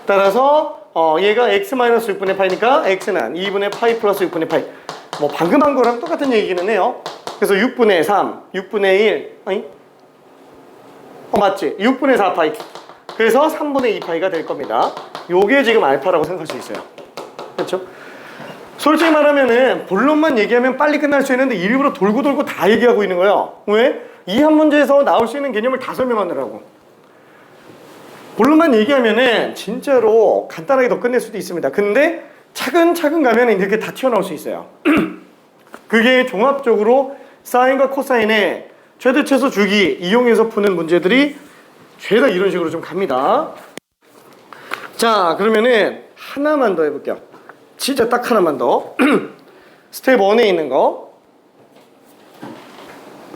따라서 얘가 x-6분의 파이니까 x는 2분의 파이 플러스 6분의 파이. 뭐 방금 한 거랑 똑같은 얘기는 해요. 그래서 6분의 3, 6분의 1, 아니? 맞지? 6분의 4파이. 그래서 3분의 2파이가 될 겁니다. 요게 지금 알파라고 생각할 수 있어요. 그렇죠? 솔직히 말하면은 본론만 얘기하면 빨리 끝날 수 있는데 일부러 돌고 다 얘기하고 있는 거예요. 왜? 이 한 문제에서 나올 수 있는 개념을 다 설명하느라고. 본론만 얘기하면은 진짜로 간단하게 더 끝낼 수도 있습니다. 근데 차근차근 가면은 이렇게 다 튀어나올 수 있어요. 그게 종합적으로 사인과 코사인의 최대 최소 주기 이용해서 푸는 문제들이 죄다 이런 식으로 좀 갑니다. 자, 그러면은 하나만 더 해볼게요. 진짜 딱 하나만 더. 스텝 1에 있는 거.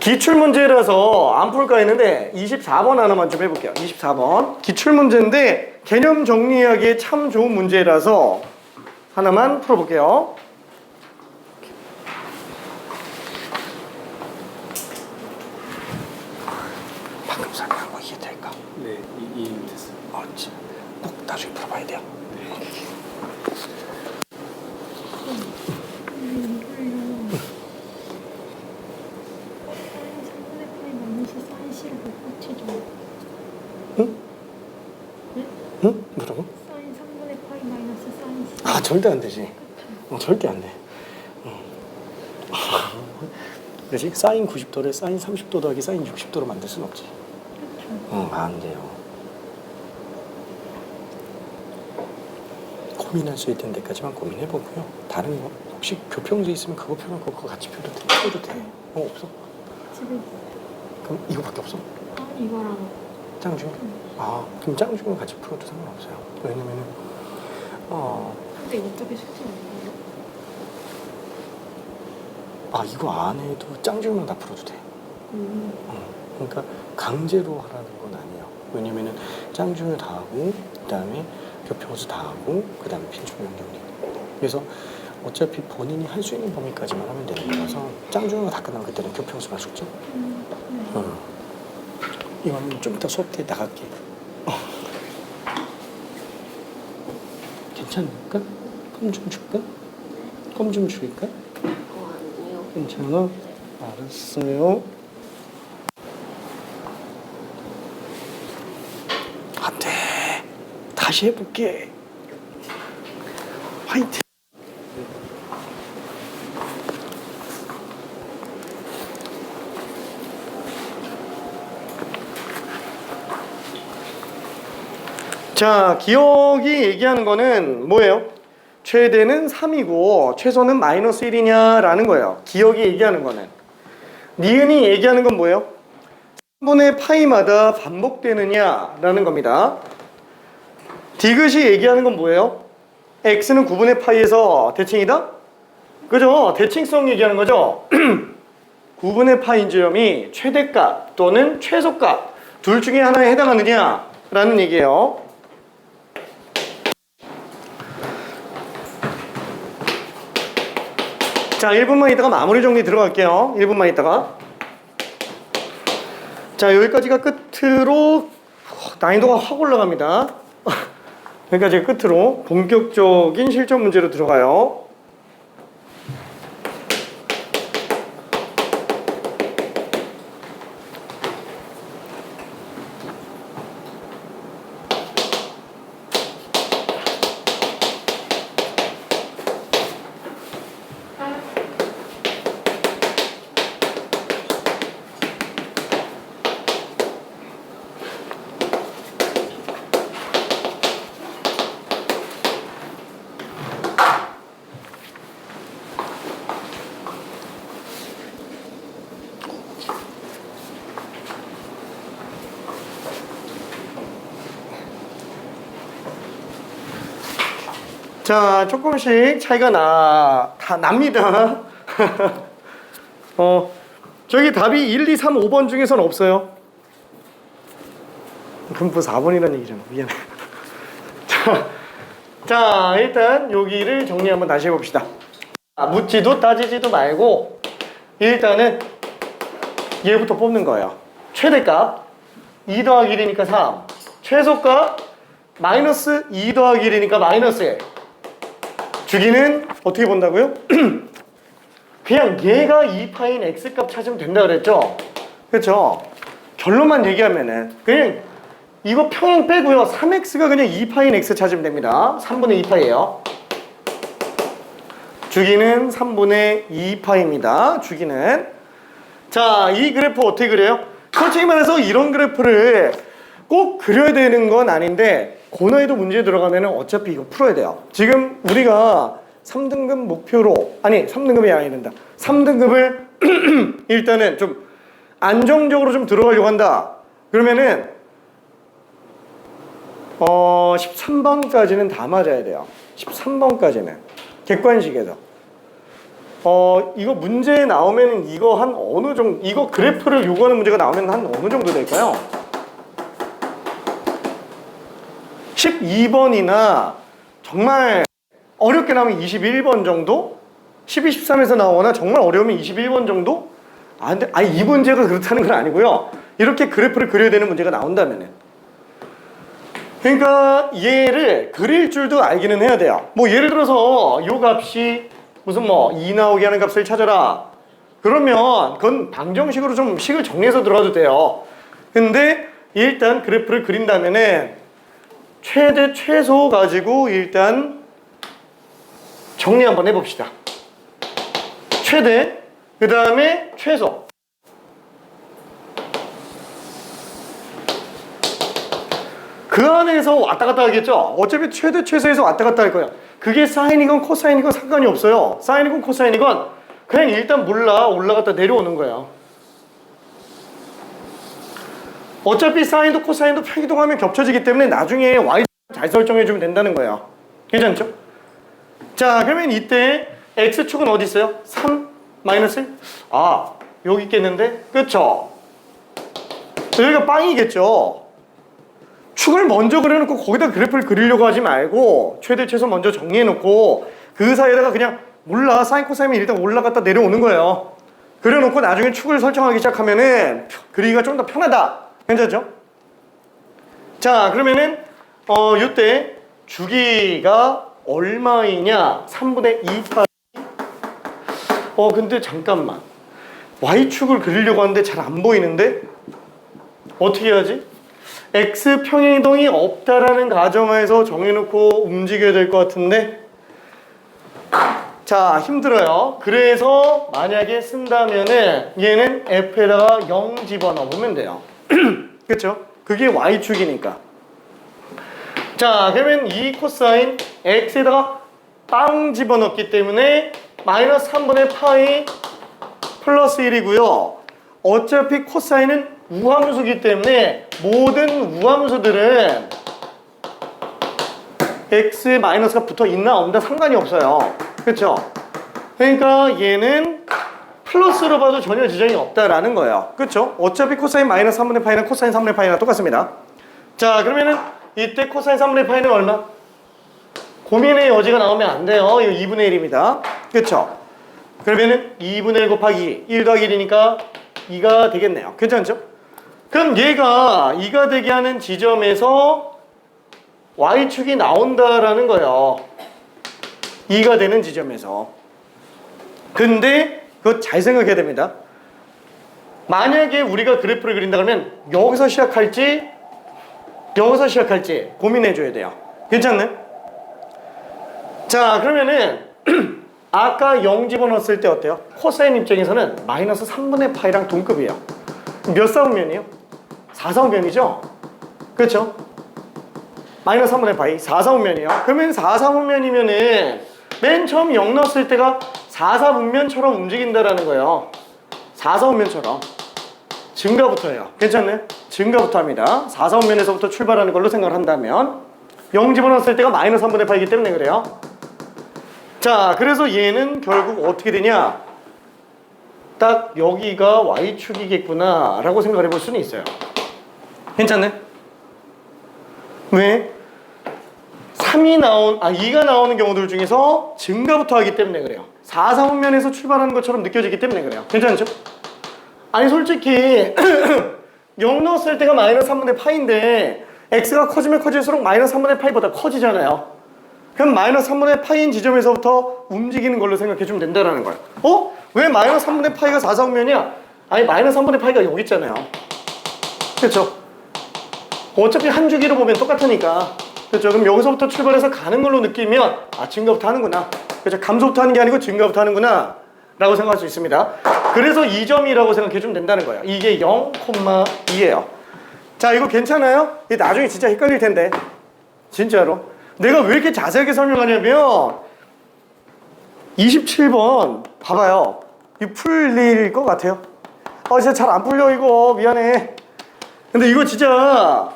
기출문제라서 안 풀까 했는데 24번 하나만 좀 해볼게요. 24번. 기출문제인데 개념 정리하기에 참 좋은 문제라서 하나만 풀어볼게요. 방금 설명한 거 이해될까? 네, 이해는 됐어요. 꼭 나중에 풀어봐야 돼요. 응? 뭐라고? 사인 3분의 파이 마이너스 사인 10. 아, 절대 안 되지. 절대 안 돼. 그렇지? 사인 90도를 사인 30도 더하기 사인 60도로 만들 순 없지. 안 돼요. 고민할 수 있는 데까지만 고민해보고요. 다른 거 혹시 교평수 있으면 그거 표현하고 그거 같이 풀어도 돼. 없어? 집에 있어요. 그럼 이거밖에 없어? 이거랑 짱중? 그럼 짱중을 같이 풀어도 상관없어요. 왜냐면은 근데 어차피 숙제 아니에요? 이거 안 해도 짱중만 다 풀어도 돼. 그러니까 강제로 하라는 건 아니에요. 왜냐면은 짱중을 다 하고 그다음에 교평수 다 하고 그다음에 빈출명령리. 그래서 어차피 본인이 할 수 있는 범위까지만 하면 되는 거라서 짱중을 다 끝나면 그때는 교평수만 숙제. 이거는 좀 이따 수업 때 나갈게. 괜찮을까? 껌 좀 줄까? 껌 좀 줄까? 아니요. 괜찮아? 알았어요. 안 돼. 다시 해볼게. 화이팅. 자, 기억이 얘기하는 거는 뭐예요? 최대는 3이고 최소는 마이너스 1이냐라는 거예요. 기억이 얘기하는 거는. 니은이 얘기하는 건 뭐예요? 3분의 파이마다 반복되느냐라는 겁니다. 디귿이 얘기하는 건 뭐예요? x는 9분의 파이에서 대칭이다? 그죠? 대칭성 얘기하는 거죠? 9분의 파인 지점이 최대값 또는 최소값 둘 중에 하나에 해당하느냐라는 얘기예요. 자, 1분만 있다가 마무리 정리 들어갈게요. 1분만 있다가. 자, 여기까지가 끝으로 난이도가 확 올라갑니다. 여기까지가 끝으로 본격적인 실전 문제로 들어가요. 자, 조금씩 차이가 다 납니다. 저기 답이 1, 2, 3, 5번 중에서는 없어요. 그럼 뭐 4번이라는 얘기잖아. 미안해. 자, 일단 여기를 정리 한번 다시 해봅시다. 묻지도 따지지도 말고 일단은 얘부터 뽑는 거예요. 최대값 2 더하기 1이니까 3, 최소값 마이너스 2 더하기 1이니까 마이너스 1. 주기는 어떻게 본다고요? 그냥 얘가 2파인 x값 찾으면 된다 그랬죠? 그렇죠? 결론만 얘기하면은 그냥 이거 평행 빼고요. 3x가 그냥 2파인 x 찾으면 됩니다. 3분의 2파이에요. 주기는 3분의 2파입니다. 주기는. 자, 자, 이 그래프 어떻게 그려요? 솔직히 말해서 이런 그래프를 꼭 그려야 되는 건 아닌데 고난이도 문제에 들어가면 어차피 이거 풀어야 돼요. 지금 우리가 3등급 목표로, 아니 3등급이 아니야 된다. 3등급을 일단은 좀 안정적으로 좀 들어가려고 한다. 그러면은 13번까지는 다 맞아야 돼요. 13번까지는 객관식에서 이거 문제 나오면 이거 한 어느 정도, 이거 그래프를 요구하는 문제가 나오면 한 어느 정도 될까요? 12번이나 정말 어렵게 나오면 21번 정도? 12, 13에서 나오거나 정말 어려우면 21번 정도? 근데 이 문제가 그렇다는 건 아니고요. 이렇게 그래프를 그려야 되는 문제가 나온다면은. 그러니까 얘를 그릴 줄도 알기는 해야 돼요. 뭐 예를 들어서 요 값이 무슨 2 나오게 하는 값을 찾아라. 그러면 그건 방정식으로 좀 식을 정리해서 들어가도 돼요. 근데 일단 그래프를 그린다면은 최대 최소 가지고 일단 정리 한번 해봅시다. 최대, 그 다음에 최소. 그 안에서 왔다 갔다 하겠죠? 어차피 최대 최소에서 왔다 갔다 할 거야. 그게 사인이건 코사인이건 상관이 없어요. 사인이건 코사인이건 그냥 일단 몰라 올라갔다 내려오는 거야. 어차피 사인도 코사인도 평이동하면 겹쳐지기 때문에 나중에 y 잘 설정해주면 된다는 거야. 괜찮죠? 자, 그러면 이때 x축은 어디 있어요? 3 마이너스 1? 여기 있겠는데? 그쵸? 여기가 빵이겠죠? 축을 먼저 그려놓고 거기다 그래프를 그리려고 하지 말고 최대 최소 먼저 정리해놓고 그 사이에다가 그냥 몰라 사인 코사인이 일단 올라갔다 내려오는 거예요. 그려놓고 나중에 축을 설정하기 시작하면은 그리기가 좀 더 편하다. 괜찮죠? 자, 그러면은 이때 주기가 얼마이냐? 3분의 2 파이. 근데 잠깐만, y축을 그리려고 하는데 잘 안 보이는데 어떻게 해야지? x 평행이동이 없다라는 가정하에서 정해놓고 움직여야 될 것 같은데, 자, 힘들어요. 그래서 만약에 쓴다면은 얘는 f에다가 0 집어넣으면 돼요. 그쵸? 그게 y축이니까. 자, 그러면 이 코사인 x에다가 빵 집어넣기 때문에 마이너스 3분의 파이 플러스 1이고요. 어차피 코사인은 우함수기 때문에 모든 우함수들은 x에 마이너스가 붙어 있나 없나 상관이 없어요. 그쵸? 그러니까 얘는 플러스로 봐도 전혀 지장이 없다라는 거예요. 그쵸? 어차피 코사인 마이너스 3분의 파이나 코사인 3분의 파이나 똑같습니다. 자, 그러면은 이때 코사인 3분의 파이는 얼마? 고민의 여지가 나오면 안 돼요. 이거 2분의 1입니다. 그쵸? 그러면은 2분의 1 곱하기 1 더하기 1이니까 2가 되겠네요. 괜찮죠? 그럼 얘가 2가 되게 하는 지점에서 y축이 나온다라는 거예요. 2가 되는 지점에서. 근데 그거 잘 생각해야 됩니다. 만약에 우리가 그래프를 그린다 그러면 여기서 시작할지 여기서 시작할지 고민해 줘야 돼요. 괜찮나요? 자, 그러면은 아까 0 집어넣었을 때 어때요? 코사인 입장에서는 마이너스 3분의 파이랑 동급이에요. 몇 사분면이요? 4사분면이죠? 그렇죠? 마이너스 3분의 파이 4사분면이에요. 그러면 4사분면이면은 맨 처음 0 넣었을 때가 4사분면처럼 움직인다라는 거예요. 4사분면처럼 증가부터예요. 괜찮나요? 증가부터 합니다. 4사분면에서부터 출발하는 걸로 생각을 한다면 0 집어넣었을 때가 마이너스 3분의 파이기 때문에 그래요. 자, 그래서 얘는 결국 어떻게 되냐? 딱 여기가 y축이겠구나 라고 생각을 해볼 수는 있어요. 괜찮네? 왜? 2가 나오는 경우들 중에서 증가부터 하기 때문에 그래요. 4사분면에서 출발하는 것처럼 느껴지기 때문에 그래요. 괜찮죠? 아니 솔직히 0 넣었을 때가 마이너스 3분의 파이인데 x가 커지면 커질수록 마이너스 3분의 파이보다 커지잖아요. 그럼 마이너스 3분의 파이인 지점에서부터 움직이는 걸로 생각해주면 된다는 거예요. 왜 마이너스 3분의 파이가 4사분면이야? 아니 마이너스 3분의 파이가 여기 있잖아요. 그렇죠? 어차피 한 주기로 보면 똑같으니까. 그렇죠? 그럼 여기서부터 출발해서 가는 걸로 느끼면 증가부터 하는구나. 그렇죠? 감소부터 하는 게 아니고 증가부터 하는구나 라고 생각할 수 있습니다. 그래서 2점이라고 생각해 주면 된다는 거예요. 이게 0,2예요. 자, 이거 괜찮아요? 이게 나중에 진짜 헷갈릴 텐데. 진짜로. 내가 왜 이렇게 자세하게 설명하냐면 27번 봐봐요. 이거 풀릴 것 같아요. 진짜 잘 안 풀려 이거. 미안해. 근데 이거 진짜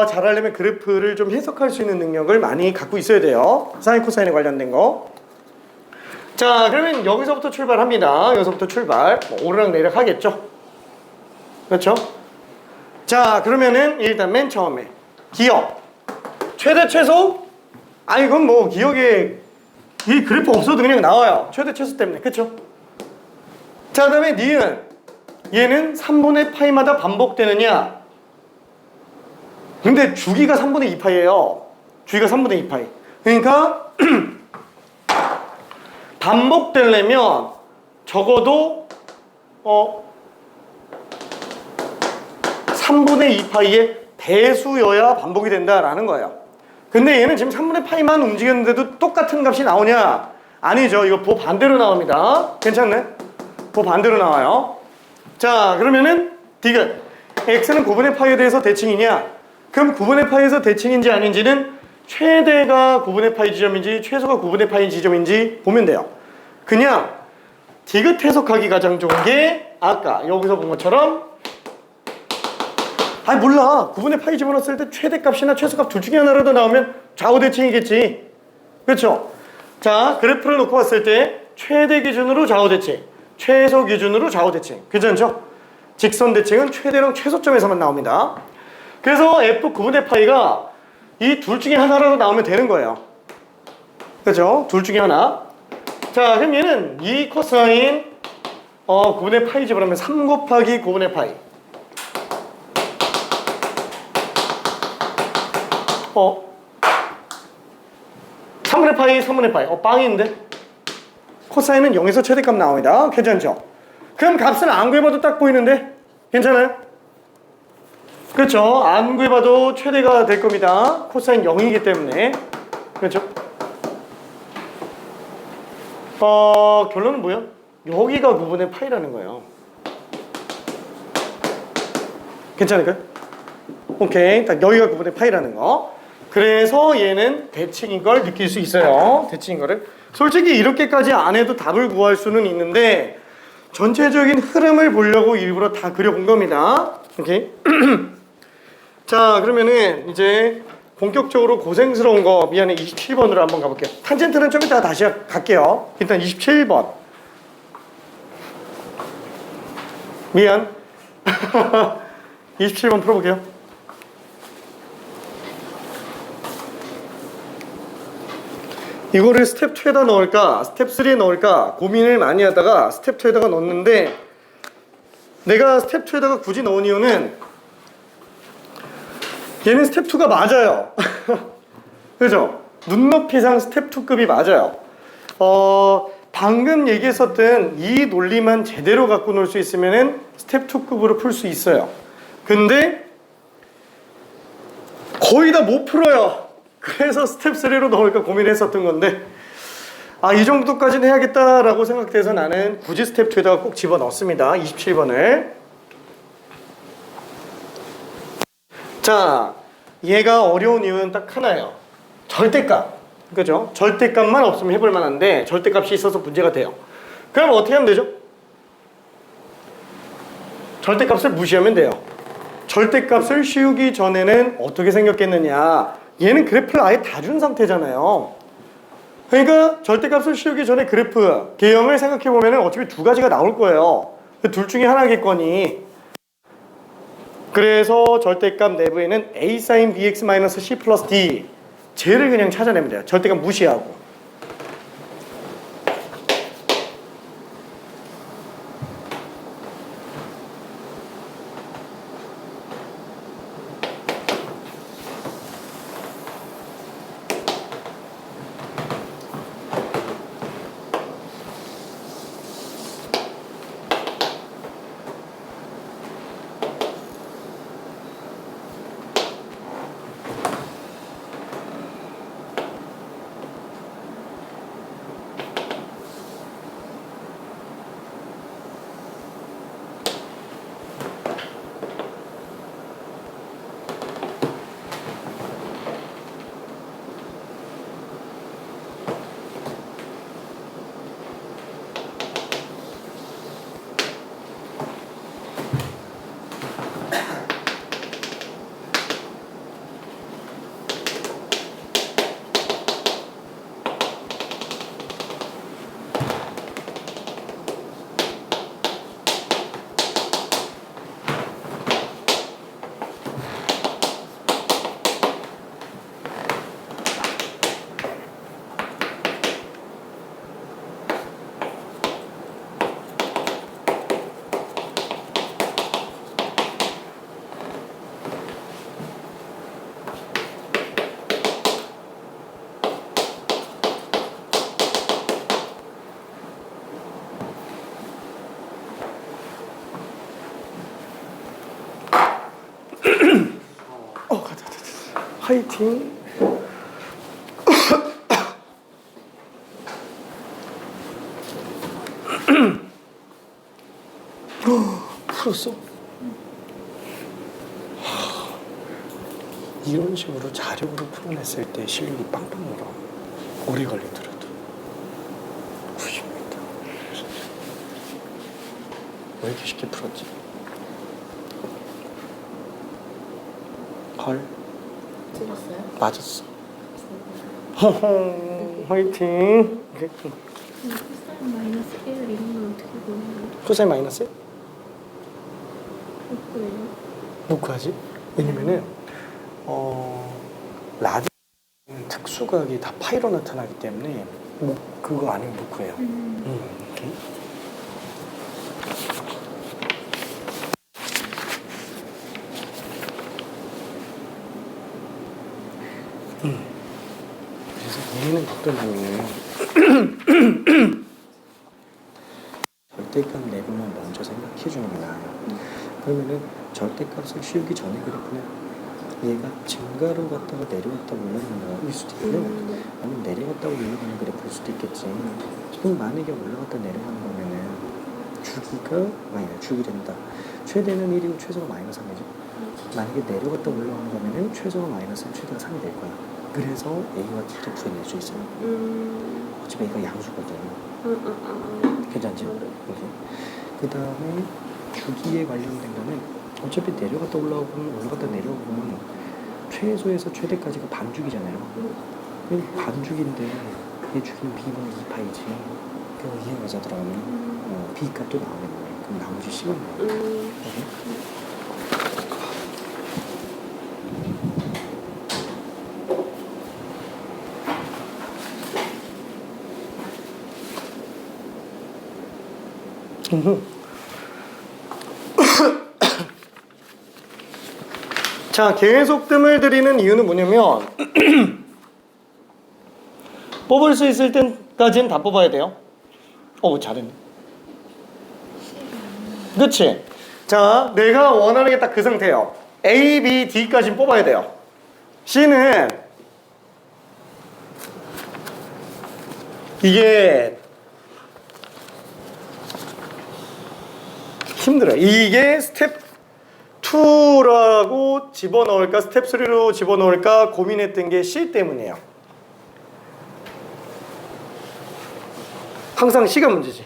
잘하려면 그래프를 좀 해석할 수 있는 능력을 많이 갖고 있어야 돼요. 사인 코사인에 관련된 거. 자, 그러면 여기서부터 출발합니다. 여기서부터 출발. 오르락 내리락 하겠죠. 그렇죠? 자, 그러면은 일단 맨 처음에 기억 최대 최소. 이건 뭐 기억에 이 그래프 없어도 그냥 나와요. 최대 최소 때문에. 그렇죠? 자, 그다음에 니은 얘는 3분의 파이마다 반복되느냐. 근데 주기가 3분의 2파이예요. 주기가 3분의 2파이. 그러니까 반복되려면 적어도 3분의 2파이의 배수여야 반복이 된다라는 거예요. 근데 얘는 지금 3분의 파이만 움직였는데도 똑같은 값이 나오냐? 아니죠. 이거 보 반대로 나옵니다. 괜찮네? 보 반대로 나와요. 자, 그러면은 디귿 x는 9분의 파이에 대해서 대칭이냐? 그럼 9분의 파이에서 대칭인지 아닌지는 최대가 9분의 파이 지점인지 최소가 9분의 파이 지점인지 보면 돼요. 그냥 디귿 해석하기 가장 좋은 게 아까 여기서 본 것처럼 몰라. 9분의 파이 집어넣었을 때 최대값이나 최소값 둘 중에 하나라도 나오면 좌우 대칭이겠지. 그렇죠? 자, 그래프를 놓고 봤을 때 최대 기준으로 좌우 대칭, 최소 기준으로 좌우 대칭. 괜찮죠? 직선 대칭은 최대랑 최소점에서만 나옵니다. 그래서 f 9분의 파이가 이 둘 중에 하나라도 나오면 되는 거예요. 그렇죠? 둘 중에 하나. 자, 그럼 얘는 2 코사인 9분의 파이 집어넣으면 3 곱하기 9분의 파이. 3분의 파이, 3분의 파이. 빵인데? 코사인은 0에서 최대값 나옵니다. 괜찮죠? 그럼 값은 안 구해봐도 딱 보이는데? 괜찮아요? 그렇죠? 안 구해봐도 최대가 될 겁니다. 코사인 0이기 때문에. 그렇죠? 결론은 뭐야? 여기가 9분의 파이라는 거예요. 괜찮을까요? 오케이. 딱 여기가 9분의 파이라는 거. 그래서 얘는 대칭인 걸 느낄 수 있어요. 대칭인 거를. 솔직히 이렇게까지 안 해도 답을 구할 수는 있는데 전체적인 흐름을 보려고 일부러 다 그려본 겁니다. 오케이. 자, 그러면은 이제 본격적으로 고생스러운 거 미안해 27번으로 한번 가볼게요. 탄젠트는 좀 이따 다시 갈게요. 일단 27번. 미안. 27번 풀어볼게요. 이거를 스텝 2에다 넣을까 스텝 3에 넣을까 고민을 많이 하다가 스텝 2에다가 넣었는데 내가 스텝 2에다가 굳이 넣은 이유는 얘는 스텝 2가 맞아요. 그죠? 눈높이상 스텝 2급이 맞아요. 방금 얘기했었던 이 논리만 제대로 갖고 놀 수 있으면은 스텝 2급으로 풀 수 있어요. 근데 거의 다 못 풀어요. 그래서 스텝 3로 넣을까 고민했었던 건데 이 정도까지는 해야겠다라고 생각돼서 나는 굳이 스텝 2에다가 꼭 집어넣습니다. 27번을. 자, 얘가 어려운 이유는 딱 하나예요. 절대값. 그죠? 절대값만 없으면 해볼 만한데 절대값이 있어서 문제가 돼요. 그럼 어떻게 하면 되죠? 절대값을 무시하면 돼요. 절대값을 씌우기 전에는 어떻게 생겼겠느냐. 얘는 그래프를 아예 다 준 상태잖아요. 그러니까 절대값을 씌우기 전에 그래프 개형을 생각해보면 어차피 두 가지가 나올 거예요. 둘 중에 하나겠거니. 그래서 절대값 내부에는 a sin bx-c 플러스 d 쟤를 그냥 찾아내면 돼요. 절대값 무시하고. 화이팅. 풀었어? 이런 식으로 자력으로 풀어냈을 때 실력이 빵빵 늘어. 오래 걸리더라도 90m. 왜 이렇게 쉽게 풀었지? 헐, 찍었어요? 맞았어. 허허, 화이팅. 코사인 마이너스 1 이런 건 어떻게 보는 코사인 마이너스? 거예요? 못 구하지? 왜냐면은 라디 특수각이 다 파이로 나타나기 때문에 뭐 그거 아니면 못 구해요. 오케이. 그래서 얘는 어떤 점이냐면 절대값 내부만 먼저 생각해 주는 게 나아요. 그러면은 절대값을 씌우기 전에 그래프는 얘가 증가로 갔다가 내려갔다가 올라가는 거일 수도 있고요. 아니면 내려갔다가 올라가는 그래프일 수도 있겠지. 그럼 만약에 올라갔다 내려가는 거면은 주기 된다. 최대는 1이고 최소가 마이너스 3이죠. 만약에 내려갔다 올라가는 거면은 최소가 마이너스 1, 최대가 3이 될 거야. 그래서 A와 T도 구해낼 수 있어요. 어차피 A가 양수거든. 괜찮지? 그 다음에 주기에 관련된 거는 어차피 내려갔다 올라오고 올라갔다 내려오고 보면 최소에서 최대까지가 반죽이잖아요. 반죽인데 얘 주기는 B는 2파이지. 그럼 이해 가자 들어가면 B 값도 나오겠네. 그럼 나머지 C만 나와요. 자, 계속 뜸을 들이는 이유는 뭐냐면 뽑을 수 있을 때까지는 다 뽑아야 돼요. 잘했네. 그치? 자, 내가 원하는 게 딱 그 상태예요. A, B, D까지는 뽑아야 돼요. C는 이게 힘들어요. 이게 스텝 2라고 집어넣을까 스텝 3로 집어넣을까 고민했던 게 C 때문이에요. 항상 C가 문제지.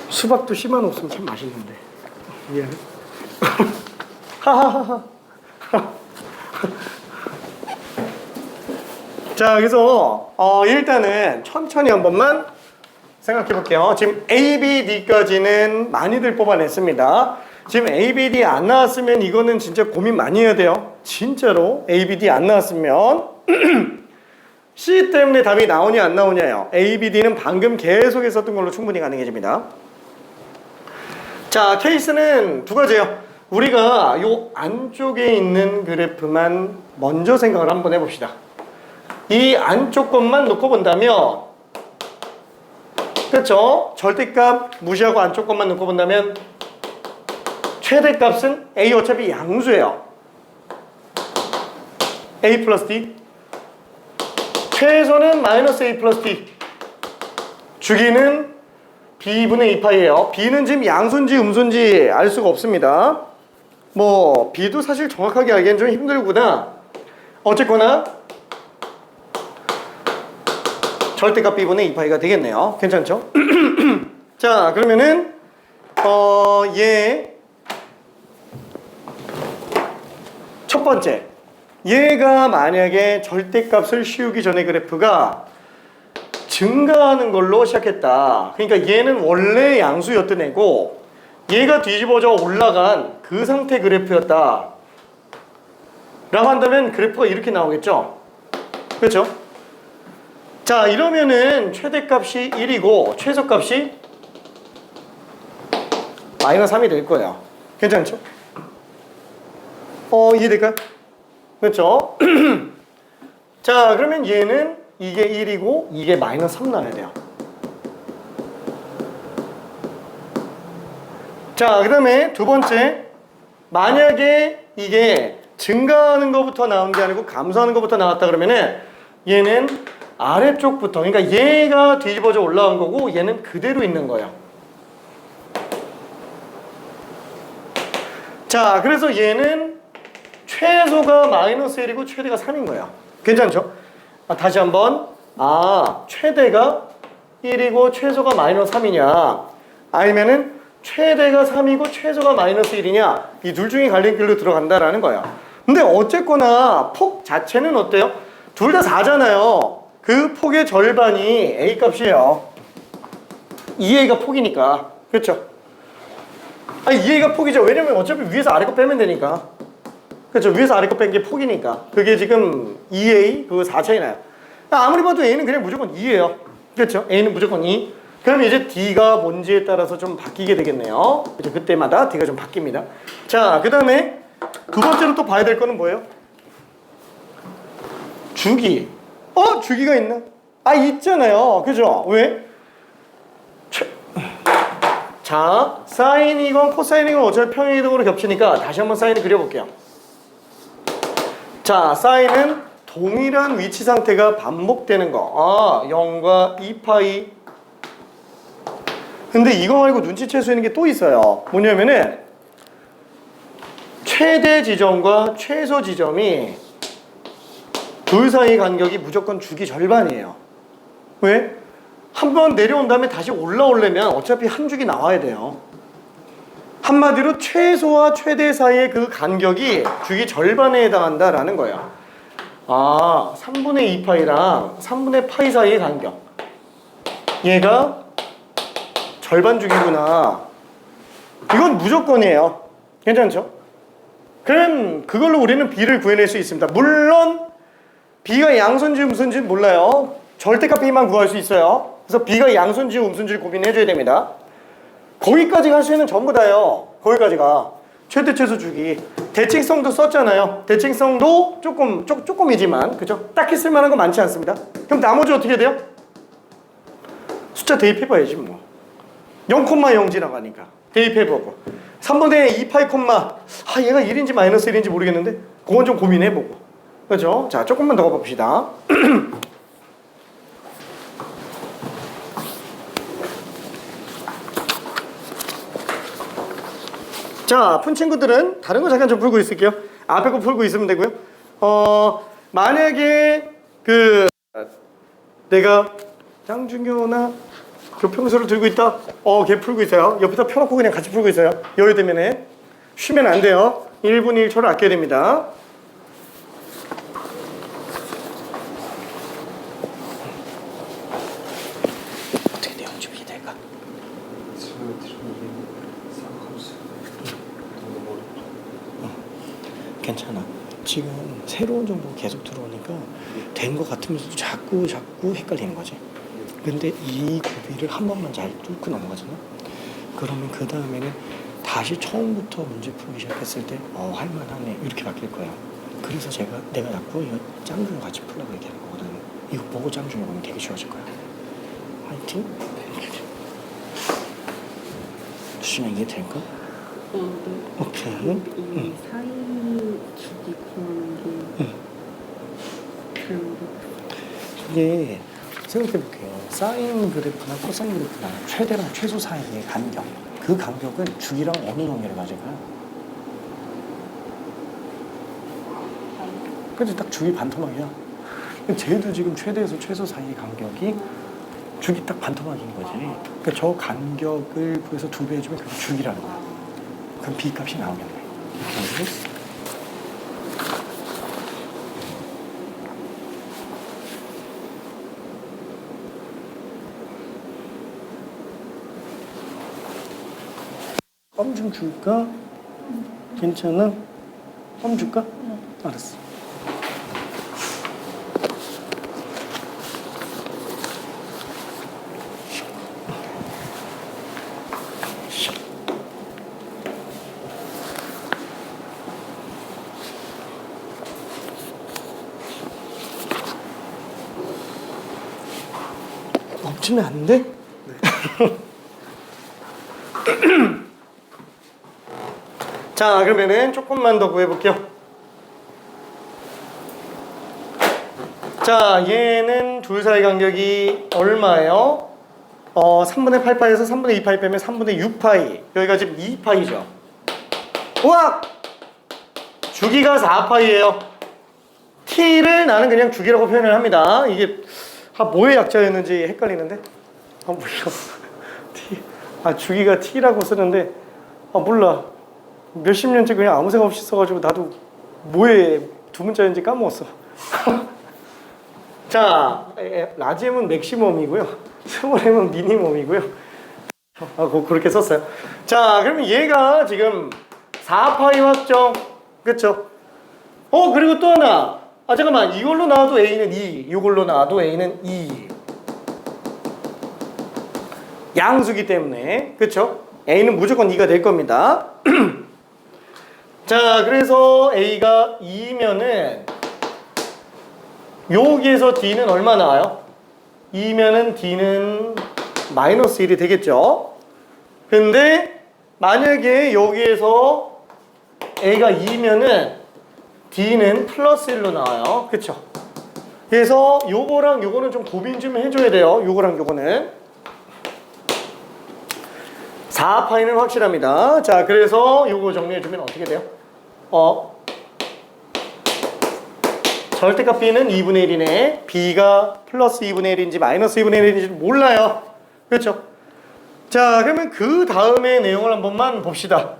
수박도 C만 없으면 참 맛있는데. 미안해. 하하하하. 자, 그래서 일단은 천천히 한 번만 생각해 볼게요. 지금 A, B, D까지는 많이들 뽑아냈습니다. 지금 A, B, D 안 나왔으면 이거는 진짜 고민 많이 해야 돼요. 진짜로 A, B, D 안 나왔으면 C 때문에 답이 나오냐 안 나오냐요. A, B, D는 방금 계속 했었던 걸로 충분히 가능해집니다. 자, 케이스는 두 가지예요. 우리가 요 안쪽에 있는 그래프만 먼저 생각을 한번 해봅시다. 이 안쪽 것만 놓고 본다면, 그렇죠? 절대값 무시하고 안쪽 것만 놓고 본다면 최대값은 A 어차피 양수예요. A 플러스 D. 최소는 마이너스 A 플러스 D. 주기는 B분의 2파이예요. B는 지금 양수인지 음수인지 알 수가 없습니다. 뭐 B도 사실 정확하게 알기엔 좀 힘들구나. 어쨌거나 절대값 B분의 2파이가 되겠네요. 괜찮죠? 자, 그러면은 얘 첫 번째, 얘가 만약에 절대값을 씌우기 전에 그래프가 증가하는 걸로 시작했다. 그러니까 얘는 원래 양수였던 애고 얘가 뒤집어져 올라간 그 상태 그래프였다 라고 한다면 그래프가 이렇게 나오겠죠? 그렇죠? 자, 이러면은 최대값이 1이고 최소값이 마이너스 3이 될 거예요. 괜찮죠? 이해될까요? 그렇죠? 자, 그러면 얘는 이게 1이고 이게 마이너스 3 나와야 돼요. 자, 그 다음에 두 번째, 만약에 이게 증가하는 것부터 나온 게 아니고 감소하는 것부터 나왔다 그러면은 얘는 아래쪽부터, 그러니까 얘가 뒤집어져 올라온 거고 얘는 그대로 있는 거예요. 자, 그래서 얘는 최소가 마이너스 1이고 최대가 3인 거예요. 괜찮죠? 다시 한번. 최대가 1이고 최소가 마이너스 3이냐, 아니면은 최대가 3이고 최소가 마이너스 1이냐, 이 둘 중에 갈림길로 들어간다라는 거예요. 근데 어쨌거나 폭 자체는 어때요? 둘 다 4잖아요. 그 폭의 절반이 A 값이에요. 2A가 폭이니까. 그렇죠? 2A가 폭이죠. 왜냐면 어차피 위에서 아래 거 빼면 되니까. 그렇죠? 위에서 아래 거 뺀 게 폭이니까. 그게 지금 2A, 그거 4 차이 나요. 아무리 봐도 A는 그냥 무조건 2예요. 그렇죠? A는 무조건 2. 그럼 이제 D가 뭔지에 따라서 좀 바뀌게 되겠네요. 그렇죠? 그때마다 D가 좀 바뀝니다. 자, 그 다음에 두 번째로 또 봐야 될 거는 뭐예요? 주기. 주기가 있나? 있잖아요. 그죠? 왜? 자, 사인이건 코사인이건 어차피 평행이동으로 겹치니까 다시 한번 사인을 그려볼게요. 자, 사인은 동일한 위치 상태가 반복되는 거. 0과 2파이. 근데 이거 말고 눈치챌 수 있는 게 또 있어요. 뭐냐면은 최대 지점과 최소 지점이 둘 사이 간격이 무조건 주기 절반이에요. 왜? 한번 내려온 다음에 다시 올라오려면 어차피 한 줄기 나와야 돼요. 한마디로 최소와 최대 사이의 그 간격이 주기 절반에 해당한다라는 거예요. 3분의 2파이랑 3분의 파이 사이의 간격, 얘가 절반 주기구나. 이건 무조건이에요. 괜찮죠? 그럼 그걸로 우리는 B를 구해낼 수 있습니다. 물론 B가 양수인지 음수인지 몰라요. 절대값 B만 구할 수 있어요. 그래서 B가 양수인지 음수인지를 고민해줘야 됩니다. 거기까지 갈 수 있는 전부 다예요. 거기까지가 최대 최소 주기. 대칭성도 썼잖아요. 대칭성도 조금이지만, 그죠? 딱히 쓸만한 거 많지 않습니다. 그럼 나머지 어떻게 돼요? 숫자 대입해봐야지 뭐. 0,0 지나가니까 대입해보고, 3분의 2파이 콤마, 얘가 1인지 마이너스 1인지 모르겠는데 그건 좀 고민해보고, 그죠? 자, 조금만 더 가봅시다. 자, 푼 친구들은 다른 거 잠깐 좀 풀고 있을게요. 앞에 거 풀고 있으면 되고요. 만약에 내가 짱중교나 교평수를 들고 있다. 걔 풀고 있어요. 옆에다 펴놓고 그냥 같이 풀고 있어요. 여유되면 쉬면 안 돼요. 1분 1초를 아껴야 됩니다. 어떻게 내용 준비 될까? 괜찮아. 지금 새로운 정보 계속 들어오니까 된 것 같으면서도 자꾸 헷갈리는 거지. 근데 이 고비를 한 번만 잘 뚫고 넘어가잖아. 그러면 그 다음에는 다시 처음부터 문제 풀기 시작했을 때 할만하네 이렇게 바뀔 거야. 그래서 내가 자꾸 이거 짱중을 같이 풀라고 얘기하는 거거든. 이거 보고 짱중을 보면 되게 쉬워질 거야. 화이팅. 수진아, 이해 될까? 네. 오케이. 이 사이 주기 구하는 게 잘 모르겠어요. 이게 생각해볼게요. 사인 그래프나 코사인 그래프나 최대랑 최소 사이의 간격, 그 간격은 주기랑 어느 관계를 가질까요? 그치, 딱 주기 반토막이야. 쟤도 지금 최대에서 최소 사이의 간격이 주기 딱 반토막인 거지. 그러니까 저 간격을 구해서 2배 해주면 그게 주기라는 거야. 그럼 B 값이 나오겠네. 이렇게. 껌 좀 줄까? 괜찮아? 껌 줄까? 알았어. 멈추면 안 돼? 네. 자, 그러면은 조금만 더 구해볼게요. 자, 얘는 둘 사이 간격이 얼마예요? 3분의 8파이에서 3분의 2파이 빼면 3분의 6파이. 여기가 지금 2파이죠. 우와! 주기가 4파이예요. t를 나는 그냥 주기라고 표현을 합니다. 이게 뭐의 약자였는지 헷갈리는데. 몰라. t. 주기가 t라고 쓰는데 몰라. 몇십 년째 그냥 아무 생각 없이 써가지고 나도 뭐의 두 문자인지 까먹었어. 자, 라지엠은 맥시멈이고요. 스몰엠은 미니멈이고요. 그렇게 썼어요. 자, 그러면 얘가 지금 4파이 확정. 그쵸? 그리고 또 하나. 잠깐만. 이걸로 나와도 A는 2. 이걸로 나와도 A는 2. 양수기 때문에. 그쵸? A는 무조건 2가 될 겁니다. 자, 그래서 A가 2면은 여기에서 D는 얼마 나와요? 2면은 D는 마이너스 1이 되겠죠? 근데 만약에 여기에서 A가 2면은 D는 플러스 1로 나와요. 그쵸? 그래서 요거랑 요거는 좀 고민 좀 해줘야 돼요. 요거랑 요거는 4파이는 확실합니다. 자, 그래서 요거 정리해주면 어떻게 돼요? 절대값 B는 2분의 1이네. B가 플러스 2분의 1인지 마이너스 2분의 1인지 몰라요. 그렇죠? 자, 그러면 그 다음에 내용을 한 번만 봅시다.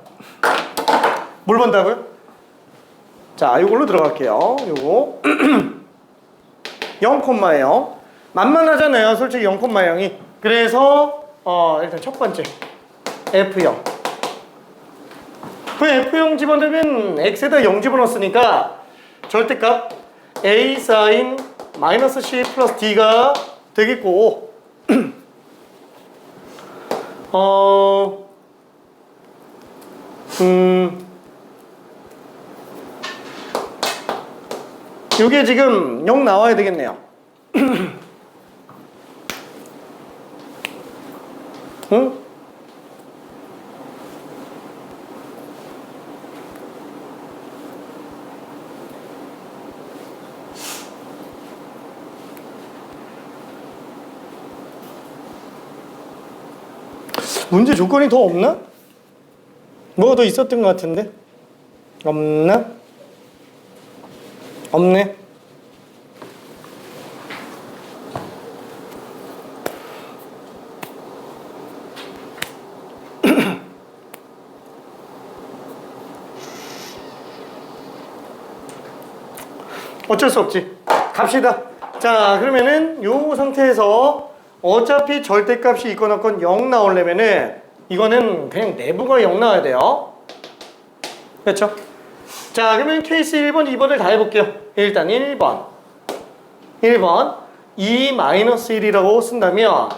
뭘 본다고요? 자, 요걸로 들어갈게요. 요거 0,0예요. 만만하잖아요. 솔직히 0,0이. 그래서 일단 첫 번째 F0. 그 F0 집어넣으면 X에다 0 집어넣었으니까 절대값 A 사인 마이너스 C 플러스 D가 되겠고 요게 지금 0 나와야 되겠네요. 응? 문제 조건이 더 없나? 뭐가 더 있었던 것 같은데? 없나? 없네. 어쩔 수 없지. 갑시다. 자, 그러면은 요 상태에서 어차피 절대값이 있건 없건 0 나오려면은 이거는 그냥 내부가 0 나와야 돼요. 그렇죠? 자, 그러면 케이스 1번, 2번을 다 해볼게요. 일단 1번 2-1이라고 쓴다면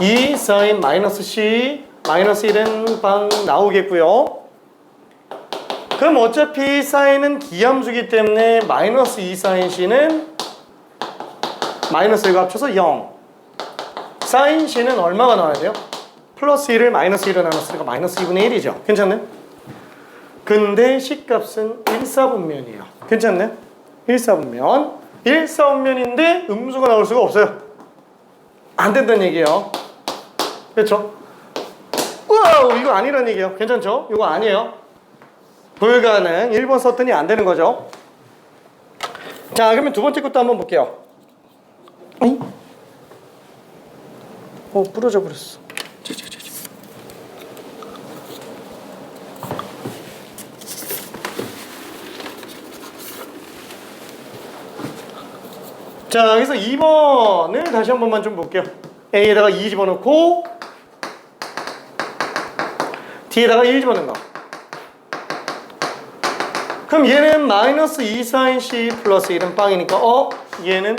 2 사인 마이너스 C 마이너스 1은 빵 나오겠고요. 그럼 어차피 사인은 기함수기 때문에 마이너스 2 사인 C는 마이너스 1과 합쳐서 0. 사인 C는 얼마가 나와야 돼요? 플러스 1을 마이너스 1로 나눴으니까 마이너스 2분의 1이죠. 괜찮네? 근데 C값은 1사분면이에요. 괜찮네? 1사분면. 1사분면인데 음수가 나올 수가 없어요. 안 된다는 얘기예요. 그렇죠? 우와, 이거 아니란 얘기예요. 괜찮죠? 이거 아니에요. 불가능. 1번 썼더니 안 되는 거죠. 자, 그러면 두 번째 것도 한번 볼게요. 부러져 버렸어. 자, 여기서 2번을 다시 한 번만 좀 볼게요. A에다가 2 집어넣고 D에다가 1 집어넣은 거. 그럼 얘는 마이너스 2 사인 C 플러스 1은 빵이니까 얘는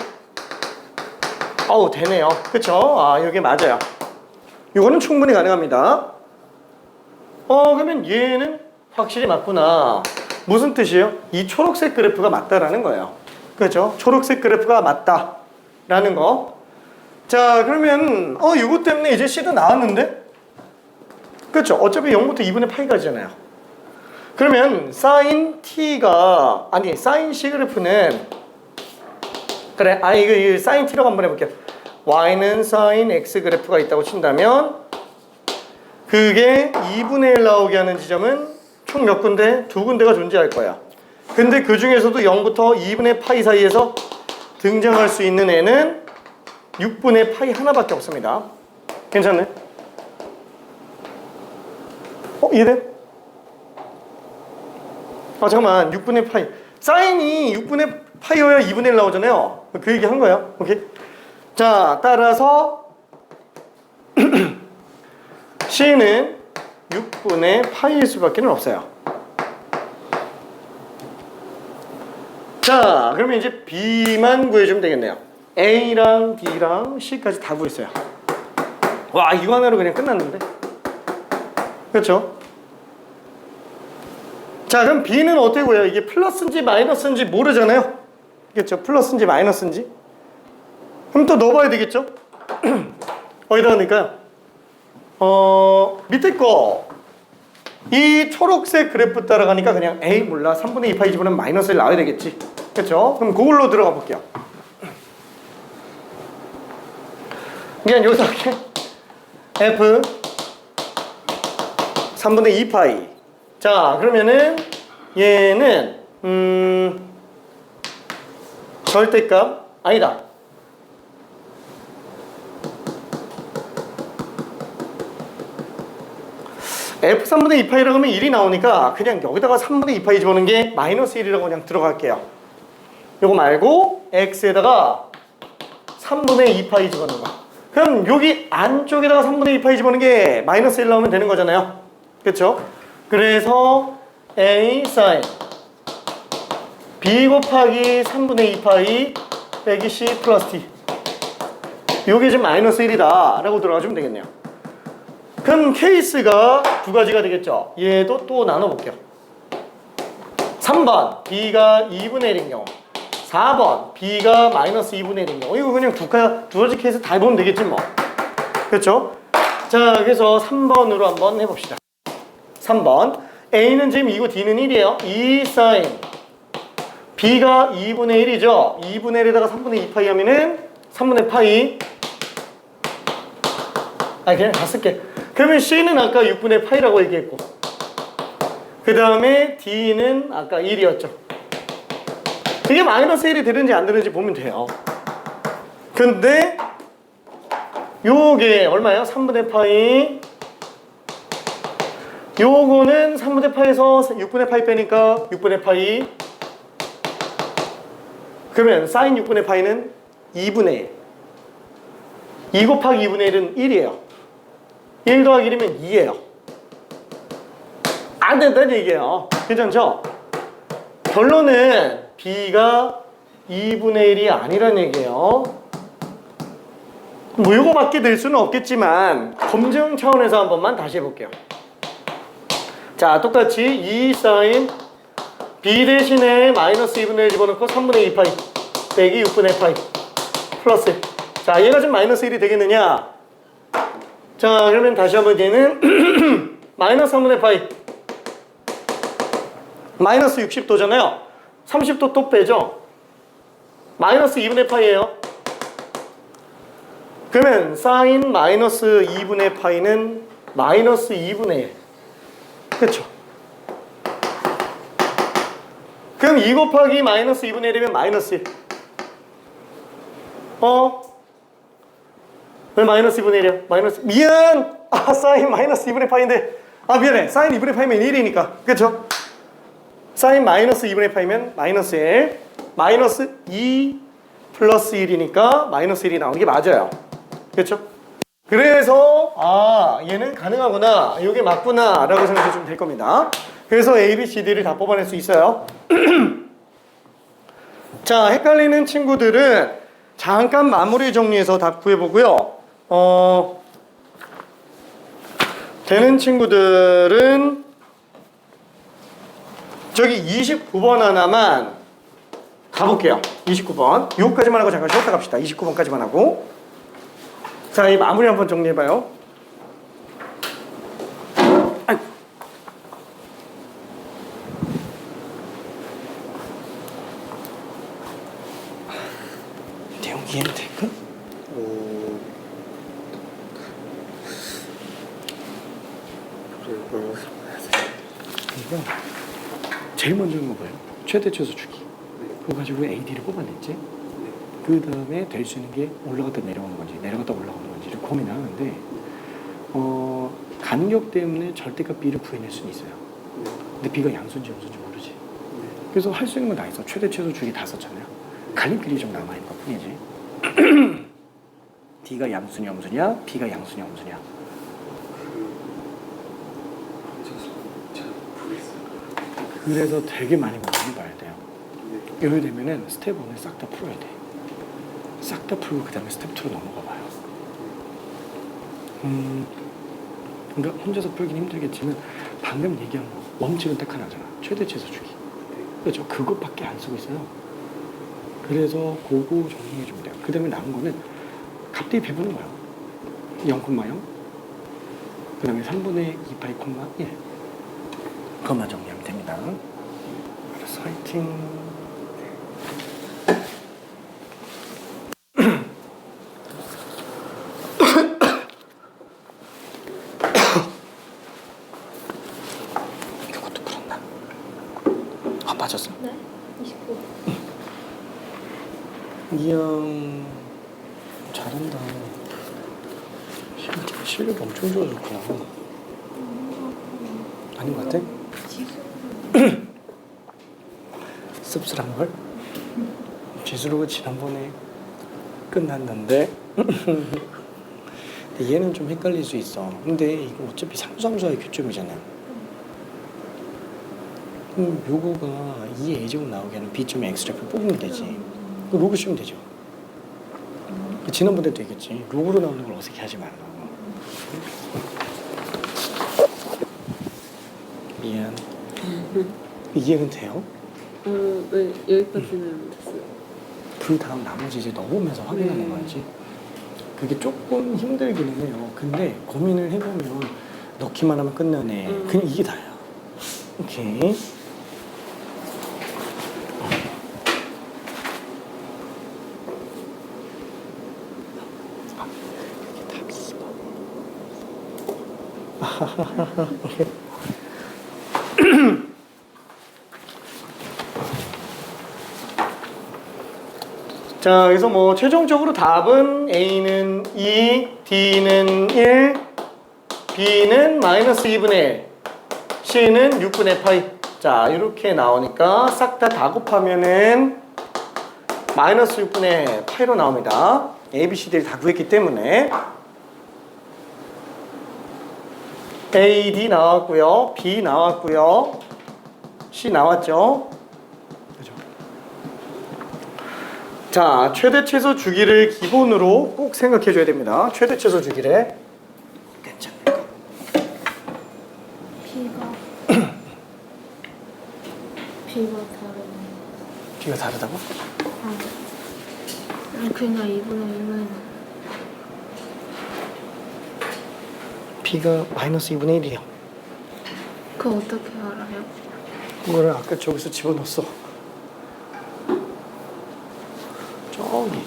되네요. 그쵸? 이게 맞아요. 이거는 충분히 가능합니다. 그러면 얘는 확실히 맞구나. 무슨 뜻이에요? 이 초록색 그래프가 맞다라는 거예요. 그죠? 초록색 그래프가 맞다라는 거. 자, 그러면 이거 때문에 이제 C도 나왔는데? 그렇죠? 어차피 0부터 2분의 파이까지잖아요. 그러면 사인 T가 사인 C 그래프는 그래, 이거 사인 t라고 한번 해볼게요. y는 사인 x 그래프가 있다고 친다면 그게 2분의 1 나오게 하는 지점은 총 몇 군데? 2군데가 존재할 거야. 근데 그 중에서도 0부터 2분의 파이 사이에서 등장할 수 있는 애는 6분의 파이 하나밖에 없습니다. 괜찮네? 이해돼? 잠깐만, 6분의 파이. 사인이 6분의 파이여야 2분의 1 나오잖아요. 그 얘기 한 거야. 오케이? 자, 따라서 C는 6분의 파이일 수밖에 없어요. 자, 그러면 이제 B만 구해주면 되겠네요. A랑 D랑 C까지 다 구했어요. 와, 이거 하나로 그냥 끝났는데? 그렇죠? 자, 그럼 B는 어떻게 구해요? 이게 플러스인지 마이너스인지 모르잖아요. 그렇죠? 플러스인지 마이너스인지. 그럼 또 넣어봐야 되겠죠? 어디다 넣을까요? 밑에 거. 이 초록색 그래프 따라가니까 그냥 에이 몰라 3분의 2 파이 집어넣으면 마이너스 1 나와야 되겠지. 그렇죠? 그럼 그걸로 들어가 볼게요. 그냥 여기서 이렇게 F 3분의 2 파이. 자, 그러면은 얘는 절대값 아니다. F 3분의 2 파이라고 하면 1이 나오니까 그냥 여기다가 3분의 2 파이 집어넣는 게 마이너스 1이라고 그냥 들어갈게요. 요거 말고 X에다가 3분의 2 파이 집어넣는 거. 그럼 여기 안쪽에다가 3분의 2 파이 집어넣는 게 마이너스 1 나오면 되는 거잖아요. 그렇죠? 그래서 A 사인 B 곱하기 3분의 2 파이 빼기 C 플러스 T. 요게 지금 마이너스 1이다 라고 들어가주면 되겠네요. 그럼 케이스가 두 가지가 되겠죠. 얘도 또 나눠볼게요. 3번 B가 2분의 1인 경우, 4번 B가 마이너스 2분의 1인 경우. 이거 그냥 두 가지 케이스 다 해보면 되겠지 뭐. 그렇죠? 자, 그래서 3번으로 한번 해봅시다. 3번 A는 지금 2고 D는 1이에요 2 사인 B가 2분의 1이죠 2분의 1에다가 3분의 2 파이 하면은 3분의 파이. 그냥 다 쓸게. 그러면 C는 아까 6분의 파이라고 얘기했고, 그 다음에 D는 아까 1이었죠. 이게 마이너스 1이 되는지 안 되는지 보면 돼요. 근데 요게 얼마예요? 3분의 파이. 요거는 3분의 파이에서 6분의 파이 빼니까 6분의 파이. 그러면 사인 6분의 파이는 2분의 1. 2 곱하기 2분의 1은 1이에요. 1 더하기 1이면 2예요. 안 된다는 얘기예요. 괜찮죠? 결론은 B가 2분의 1이 아니란 얘기예요. 뭐 이거밖에 될 수는 없겠지만 검증 차원에서 한 번만 다시 해볼게요. 자, 똑같이 2 사인 B 대신에 마이너스 2분의 1 집어넣고 3분의 2 파이 빼기 6분의 파이 플러스. 자, 얘가 지금 마이너스 1이 되겠느냐? 자, 그러면 다시 한번 얘는 마이너스 3분의 파이 마이너스 60도잖아요 30도 또 빼죠. 마이너스 2분의 파이예요. 그러면 사인 마이너스 2분의 파이는 마이너스 2분의 1. 그쵸? 그럼 2 곱하기 마이너스 2분의 1이면 마이너스 1. 왜 마이너스 2분의 1이야? 마이너스, 미안! 사인 마이너스 2분의 파이인데, 미안해. 사인 2분의 파이면 1이니까. 그쵸? 사인 마이너스 2분의 파이면 마이너스 1. 마이너스 2 플러스 1이니까 마이너스 1이 나오는 게 맞아요. 그쵸? 그래서, 얘는 가능하구나. 이게 맞구나. 라고 생각해 주면 될 겁니다. 그래서 A, B, C, D를 다 뽑아낼 수 있어요. 자, 헷갈리는 친구들은 잠깐 마무리 정리해서 답 구해보고요. 되는 친구들은 저기 29번 하나만 가볼게요. 29번. 이거까지만 하고 잠깐 쉬었다 갑시다. 29번까지만 하고. 자, 이 마무리 한번 정리해봐요. 이해는 될까? 오. 그래 얼마 이거 제일 먼저 한 거 뭐예요? 최대 최소 주기. 그거 가지고 AD를 뽑아냈지. 그 다음에 될 수 있는 게 올라갔다 내려오는 건지 내려갔다 올라오는 건지를 고민을 하는데 간격 때문에 절대값 B를 구해낼 수는 있어요. 근데 B가 양수인지 음수인지 모르지. 그래서 할 수 있는 건 다 있어. 최대 최소 주기 다 썼잖아요. 갈림길이 좀 남아있는 것 뿐이지. D가 양수냐 음수냐, B가 양수냐 음수냐. 그래서 되게 많이 봐야 돼요. 이렇게 되면은 스텝 1을 싹 다 풀어야 돼. 싹 다 풀고 그 다음에 스텝 2로 넘어가 봐요. 그러니까 혼자서 풀긴 힘들겠지만 방금 얘기한 거 원칙은 딱 하나잖아. 최대 최소 주기. 그렇죠. 그것밖에 안 쓰고 있어요. 그래서 그거 정리해 주면 돼요. 그 다음에 남은 거는 값들이 배부는 거예요. 0,0 그 다음에 3분의 2파이 콤마 1 그것만 정리하면 됩니다. 알았어. 화이팅. 그것도 풀었나? 아 맞았어. 네? 29. 이형 잘한다. 실력 엄청 좋아졌구나. 아닌 것 같아? 씁쓸한 걸? 지수로가 지난번에 끝났는데 근데 얘는 좀 헷갈릴 수 있어. 근데 이거 어차피 상수함수와의 교점이잖아. 요거가 2의 a제곱 나오게 하는 b점의 x좌표 뽑으면 되지. 로그 씌우면 되죠. 지난번에도 얘기했지. 로그로 나오는 걸 어색해 하지 말라고. 미안. 이해는 돼요? 네, 여기까지는 됐어요. 그 다음 나머지 이제 넣으면서 확인하는 거지. 그게 조금 힘들기는 해요. 근데 고민을 해보면 넣기만 하면 끝나네. 그냥 이게 다야. 오케이. 이게 답이 있어. 오케이. 자, 그래서 뭐 최종적으로 답은 A는 2, D는 1, B는 마이너스 2분의 1, C는 6분의 파이. 자, 이렇게 나오니까 싹 다 곱하면은 마이너스 6분의 파이로 나옵니다. A, B, C, D를 다 구했기 때문에 A, D 나왔고요, B 나왔고요, C 나왔죠. 자, 최대 최소 주기를 기본으로 꼭 생각해 줘야 됩니다. 최대 최소 주기래. 괜찮을까? B가 다르네. B가 다르다고? 그냥 2분의 1은 B가 마이너스 2분의 1이요. 그거 어떻게 알아요? 그거를 아까 저기서 집어넣었어. 저기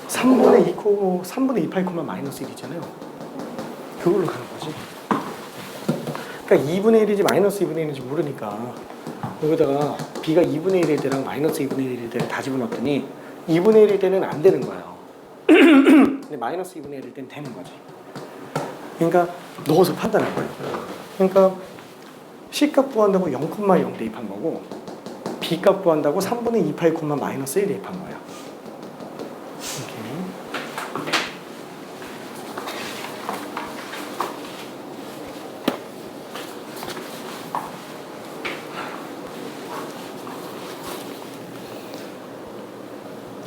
3분의 2 파이 콤마 마이너스 1 있잖아요. 그걸로 가는 거지. 그러니까 2분의 1인지 마이너스 2분의 1인지 모르니까 여기다가 B가 2분의 1일 때랑 마이너스 2분의 1일 때를 다 집어넣었더니 2분의 1일 때는 안 되는 거예요. 근데 마이너스 2분의 1일 때는 되는 거지. 그러니까 넣어서 판단한 거예요. 그러니까 C값 구한다고 0,0 대입한 거고 B값 구한다고 3분의 2 파이 콤마 마이너스 1 대입한 거예요. 이렇게.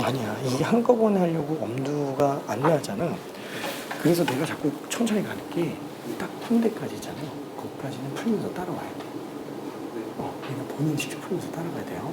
아니야, 이게 한꺼번에 하려고 엄두가 안 나잖아. 그래서 내가 자꾸 천천히 가는 게 딱 푼 데까지 있잖아요. 거기까지는 풀면서 따라와야 돼. 그냥 본인 직접 풀면서 따라가야 돼요.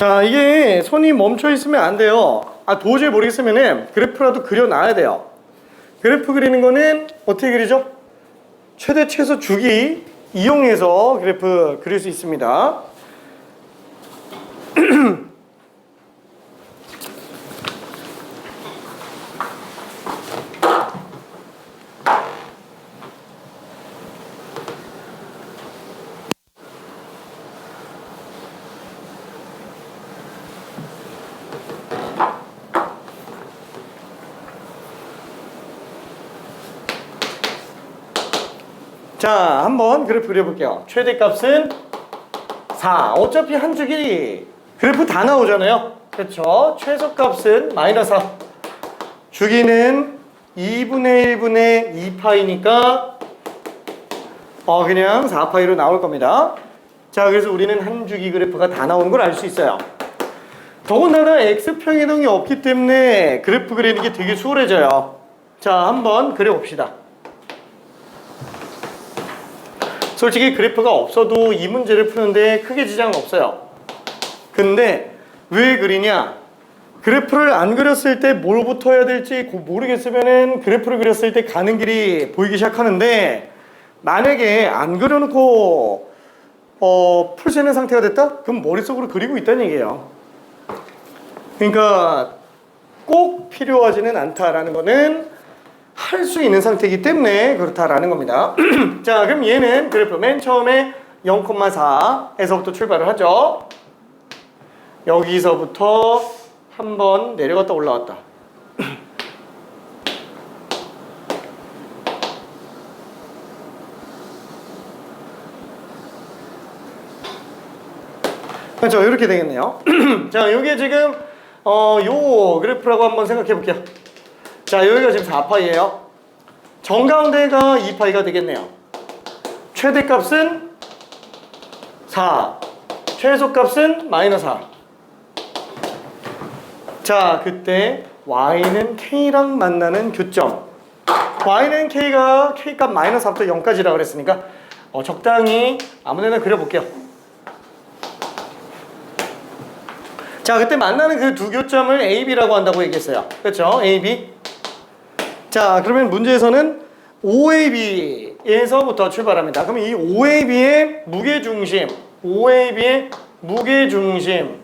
자, 이게 손이 멈춰 있으면 안 돼요. 아, 도저히 모르겠으면은 그래프라도 그려놔야 돼요. 그래프 그리는 거는 어떻게 그리죠? 최대 최소 주기 이용해서 그래프 그릴 수 있습니다. 자, 한번 그래프 그려볼게요. 최대값은 4. 어차피 한 주기 그래프 다 나오잖아요. 그렇죠? 최소값은 마이너스 4. 주기는 2분의 1분의 2파이니까 그냥 4파이로 나올 겁니다. 자, 그래서 우리는 한 주기 그래프가 다 나오는 걸 알 수 있어요. 더군다나 x평이동이 없기 때문에 그래프 그리는 게 되게 수월해져요. 자, 한번 그려봅시다. 솔직히 그래프가 없어도 이 문제를 푸는데 크게 지장은 없어요. 근데 왜 그리냐? 그래프를 안 그렸을 때 뭘부터 해야 될지 모르겠으면은 그래프를 그렸을 때 가는 길이 보이기 시작하는데, 만약에 안 그려놓고 풀 수 있는 상태가 됐다? 그럼 머릿속으로 그리고 있다는 얘기예요. 그러니까 꼭 필요하지는 않다라는 거는 할 수 있는 상태이기 때문에 그렇다라는 겁니다. 자, 그럼 얘는 그래프 맨 처음에 0,4에서부터 출발을 하죠. 여기서부터 한번 내려갔다 올라왔다. 그렇죠, 이렇게 되겠네요. 자, 이게 지금 요 그래프라고 한번 생각해 볼게요. 자, 여기가 지금 4파이예요. 정가운데가 2파이가 되겠네요. 최대값은 4, 최소값은 마이너스 4. 자, 그때 y는 k랑 만나는 교점. y는 k값 마이너스 4부터 0까지라고 그랬으니까 적당히 아무데나 그려볼게요. 자, 그때 만나는 그 두 교점을 A, B라고 한다고 얘기했어요. 그렇죠? A, B. 자, 그러면 문제에서는 OAB에서부터 출발합니다. 그럼 이 OAB의 무게중심, OAB의 무게중심.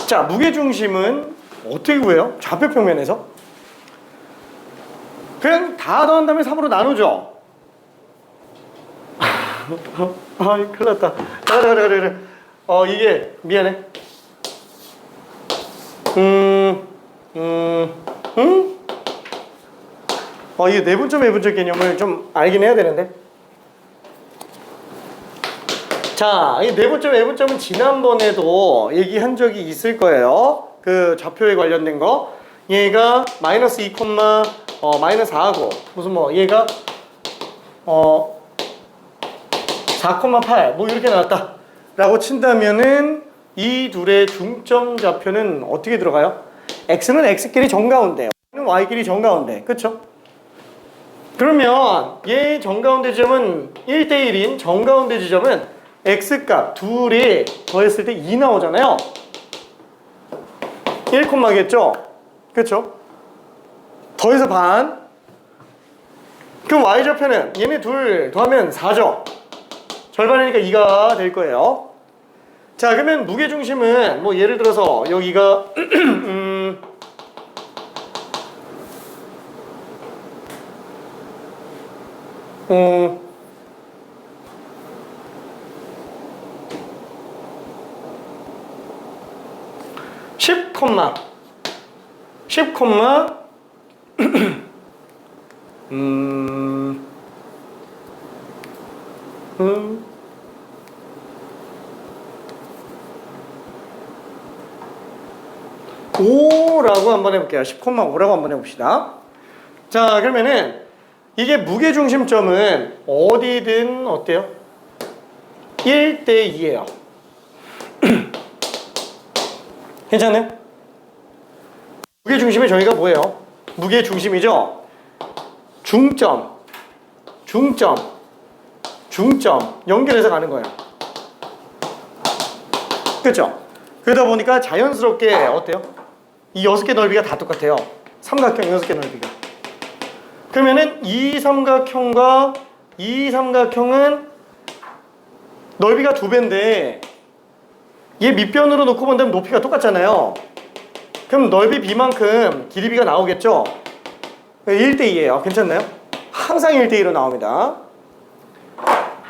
자, 무게중심은 어떻게 구해요? 좌표평면에서? 그냥 다 더한 다음에 3으로 나누죠? 아이, 큰일 났다. 그래. 이게, 미안해. 이게 내분점, 외분점 개념을 좀 알긴 해야 되는데. 자, 이 내분점, 외분점은 지난번에도 얘기한 적이 있을 거예요. 그 좌표에 관련된 거. 얘가 마이너스 2, 마이너스 4하고, 무슨 얘가 4,8 뭐 이렇게 나왔다 라고 친다면은 이 둘의 중점 좌표는 어떻게 들어가요? x는 x끼리 정가운데, y는 y끼리 정가운데. 그쵸? 그러면 얘 정가운데 지점은 1대1인 정가운데 지점은 x값 둘이 더했을 때 2 나오잖아요. 1콤마겠죠? 그쵸? 더해서 반. 그럼 y좌표는 얘네 둘 더하면 4죠? 절반이니까 2가 될 거예요. 자, 그러면 무게중심은 예를 들어서 여기가 10, 5라고 한번 해볼게요. 10,5라고 한번 해봅시다. 자, 그러면은 이게 무게중심점은 어디든 어때요? 1대2예요. 괜찮아요? 무게중심의 정의가 뭐예요? 무게중심이죠? 중점 연결해서 가는 거예요. 그렇죠? 그러다 보니까 자연스럽게 어때요? 이 6개 넓이가 다 똑같아요. 삼각형 6개 넓이가. 그러면은 이 삼각형과 이 삼각형은 넓이가 2배인데 얘 밑변으로 놓고 본다면 높이가 똑같잖아요. 그럼 넓이 b만큼 길이 b가 나오겠죠? 1대2예요. 괜찮나요? 항상 1대2로 나옵니다.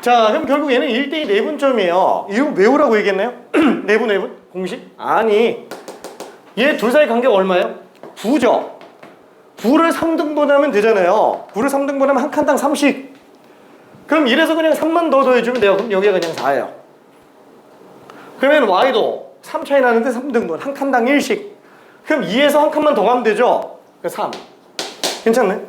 자, 그럼 결국 얘는 1대2 내분점이에요. 이거 외우라고 얘기했나요? 내분? 공식? 아니, 얘 둘 사이 관계가 얼마예요? 9죠. 9를 3등분하면 되잖아요. 9를 3등분하면 한 칸당 3씩. 그럼 이래서 그냥 3만 더 더해주면 돼요. 그럼 여기가 그냥 4예요. 그러면 y도 3 차이 나는데 3등분, 한 칸당 1씩. 그럼 2에서 한 칸만 더 가면 되죠? 3. 괜찮네?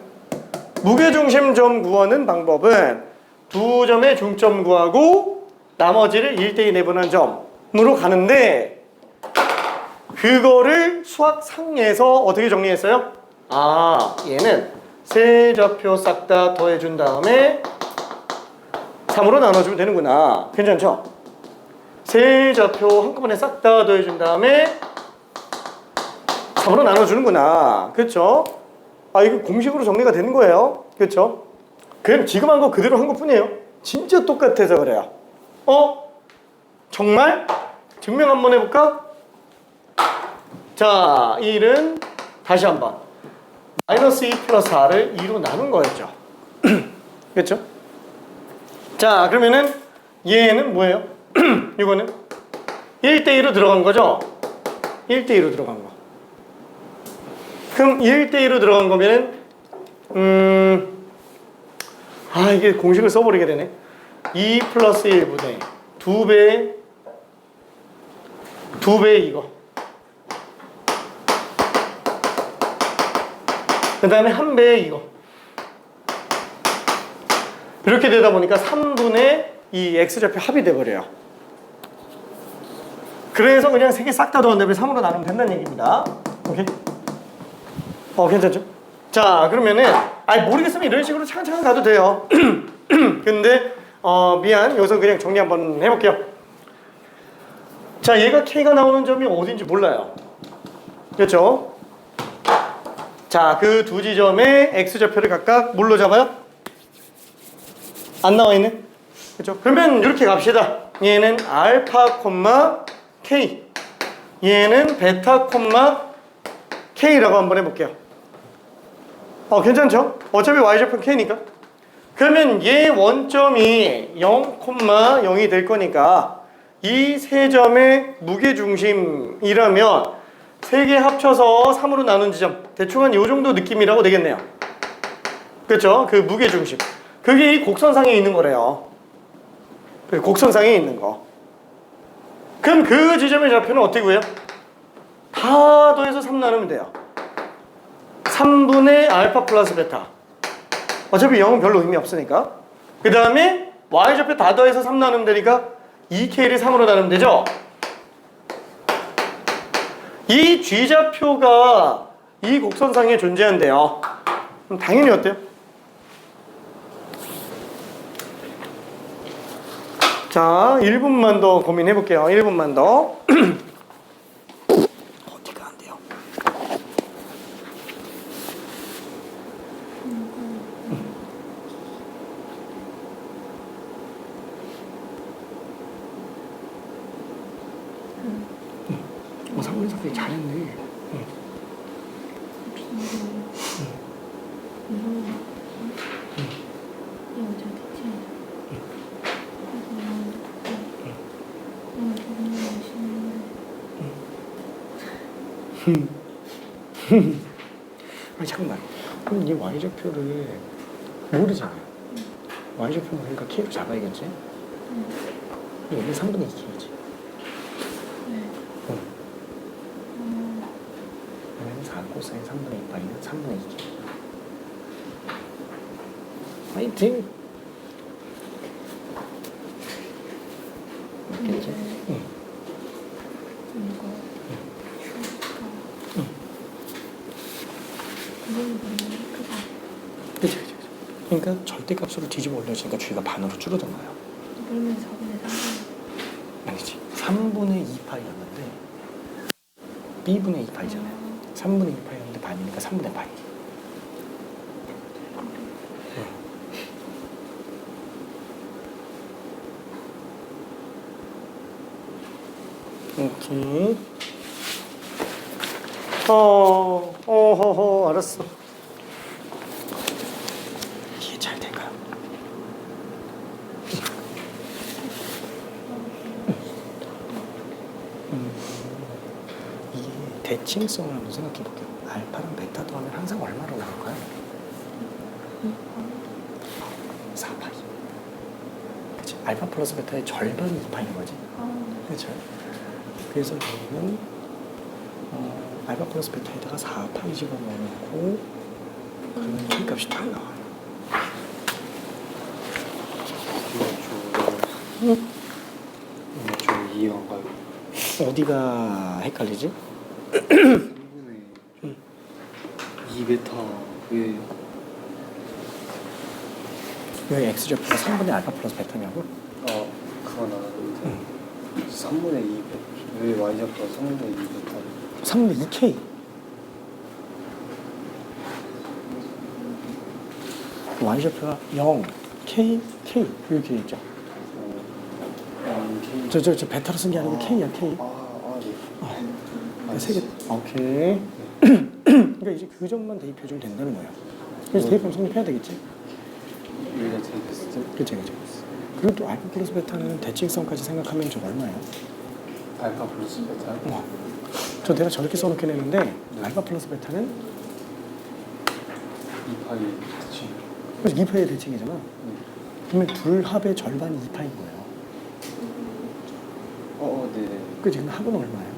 무게중심점 구하는 방법은 두 점의 중점 구하고 나머지를 1대2 내분한 점으로 가는데 그거를 수학상에서 어떻게 정리했어요? 아, 얘는 세 좌표 싹 다 더해준 다음에 3으로 나눠주면 되는구나. 괜찮죠? 세 좌표 한꺼번에 싹 다 더해준 다음에 3으로 나눠주는구나. 그렇죠? 아, 이거 공식으로 정리가 되는 거예요. 그렇죠? 그럼 지금 한 거 그대로 한 것뿐이에요. 진짜 똑같아서 그래요. 정말? 증명 한번 해볼까? 자, 1은 다시 한번 마이너스 2 플러스 4를 2로 나눈 거였죠. 그렇죠? 자, 그러면은 얘는 뭐예요? 이거는 1대2로 들어간 거죠? 1대2로 들어간 거. 그럼 1대2로 들어간 거면은 이게 공식을 써버리게 되네. 2 플러스 1분의 2배 이거. 그 다음에 1배 이거. 이렇게 되다 보니까 3분의 이 x좌표 합이 돼버려요. 그래서 그냥 3개 싹 다 더한 다음에 3으로 나누면 된다는 얘기입니다. 오케이? 괜찮죠? 자, 그러면은 모르겠으면 이런 식으로 차근차근 가도 돼요. 근데 미안, 여기서 그냥 정리 한번 해볼게요. 자, 얘가 K가 나오는 점이 어딘지 몰라요. 그렇죠? 자, 그 두 지점의 X좌표를 각각 뭘로 잡아요? 안 나와 있네? 그렇죠? 그러면 이렇게 갑시다. 얘는 알파, K. 얘는 베타, K라고 한번 해볼게요. 괜찮죠? 어차피 Y좌표는 K니까. 그러면 얘 원점이 0,0이 될 거니까 이 세 점의 무게중심이라면 세 개 합쳐서 3으로 나눈 지점 대충 한 요 정도 느낌이라고 되겠네요. 그렇죠? 그 무게중심. 그게 이 곡선상에 있는 거래요. 그 곡선상에 있는 거. 그럼 그 지점의 좌표는 어떻게 구해요? 다 더해서 3 나누면 돼요. 3분의 알파 플러스 베타. 어차피 0은 별로 의미 없으니까. 그 다음에 y좌표 다 더해서 3 나누면 되니까 2k를 3으로 나누면 되죠. 이 G좌표가 이 곡선상에 존재한대요. 그럼 당연히 어때요? 자, 1분만 더 고민해 볼게요. 1분만 더. 어디가 안 돼요? 상훈이 선생님 잘했네. 잠깐만. 그럼 이 y좌표를 모르잖아요. y좌표는 그러니까 k로 잡아야겠지? 여기 3분의 2k지. 왜냐면 4 코사인 3분의 2 파이는 3분의 2k. 파이팅! 맞겠지? 응. 그치. 그러니까 절대값으로 뒤집어 올려주니까 G가 반으로 줄어들어요. 그러면 4분의 3. 아니지. 3분의 2파이였는데 b분의 2파이잖아요. 3분의 2파이였는데 반이니까 3분의 파이. 오케이. 알았어. 이게 잘 될까요? 이게 대칭성을 한번 생각해 볼게요. 알파랑 베타 더하면 항상 얼마로 나올까요? 4파이. 그치? 알파 플러스 베타의 절반이 2파이인 거지. 그렇죠? 그래서 저희는 알파 플러스 베타에다가 4파이 집어넣어놓고 그러면 K값이 딱 나와요. 좀 이해가 안 가요. 어디가 헷갈리지? 3분의 2베타 왜 X좌표가 3분의 알파 플러스 베타냐고? 그건 알았는데 3분의 2베타 왜 Y좌표가 3분의 2베타 3분의 2K. Y좌표가 0, K, K 이렇게 있죠. 저 베타로 쓴 게 아니고 K야, K. 네. 세 개. 오케이. 그러니까 이제 그 점만 대입해주면 된다는 거야. 그래서 대입하면 성립해야 되겠지. 여기다 대입했을 때 그렇지. 그리고 또 알파 플러스 베타는 대칭성까지 생각하면 저 얼마예요? 알파 플러스 베타 저 내가 저렇게 써놓긴 했는데 알파 플러스 베타는 2파이 대칭. 그래서 2파의 대칭이잖아. 그러면 둘 합의 절반이 2파인 거예요. 네네. 그치? 근데 합은 얼마예요?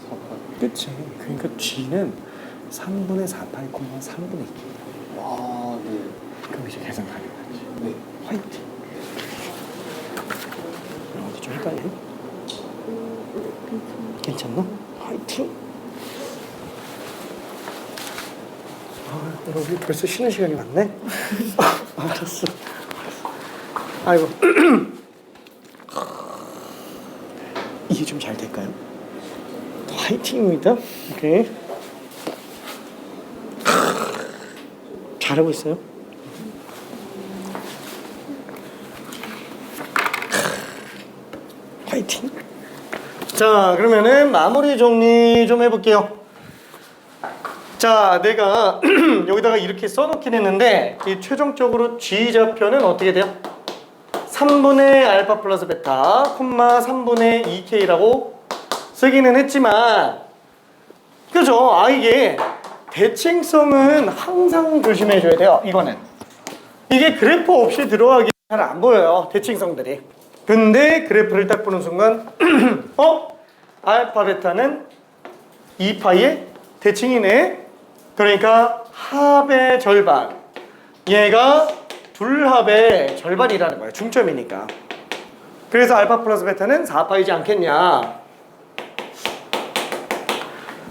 4파이. 그치? 그러니까 G는 3분의 4파이 콤마 3분의 2. 네. 그럼 이제 계산 가능하지. 네. 화이팅. 어디 좀 헷갈려? 괜찮나? 화이팅. 여러분 벌써 쉬는 시간이 왔네? 알았어. 아이고. 이게 좀 잘 될까요? 화이팅입니다. 오케이. 잘하고 있어요. 화이팅. 자, 그러면은 마무리 정리 좀 해볼게요. 자, 내가 여기다가 이렇게 써놓긴 했는데 이 최종적으로 G 좌표는 어떻게 돼요? 3분의 알파 플러스 베타 콤마 3분의 2K라고 쓰기는 했지만 그죠? 이게 대칭성은 항상 조심해줘야 돼요. 이거는 이게 그래프 없이 들어가기 잘 안 보여요. 대칭성들이. 근데 그래프를 딱 보는 순간 알파 베타는 2파이의 대칭이네. 그러니까 합의 절반, 얘가 둘합의 절반이라는 거예요. 중점이니까. 그래서 알파 플러스 베타는 4파이지 않겠냐.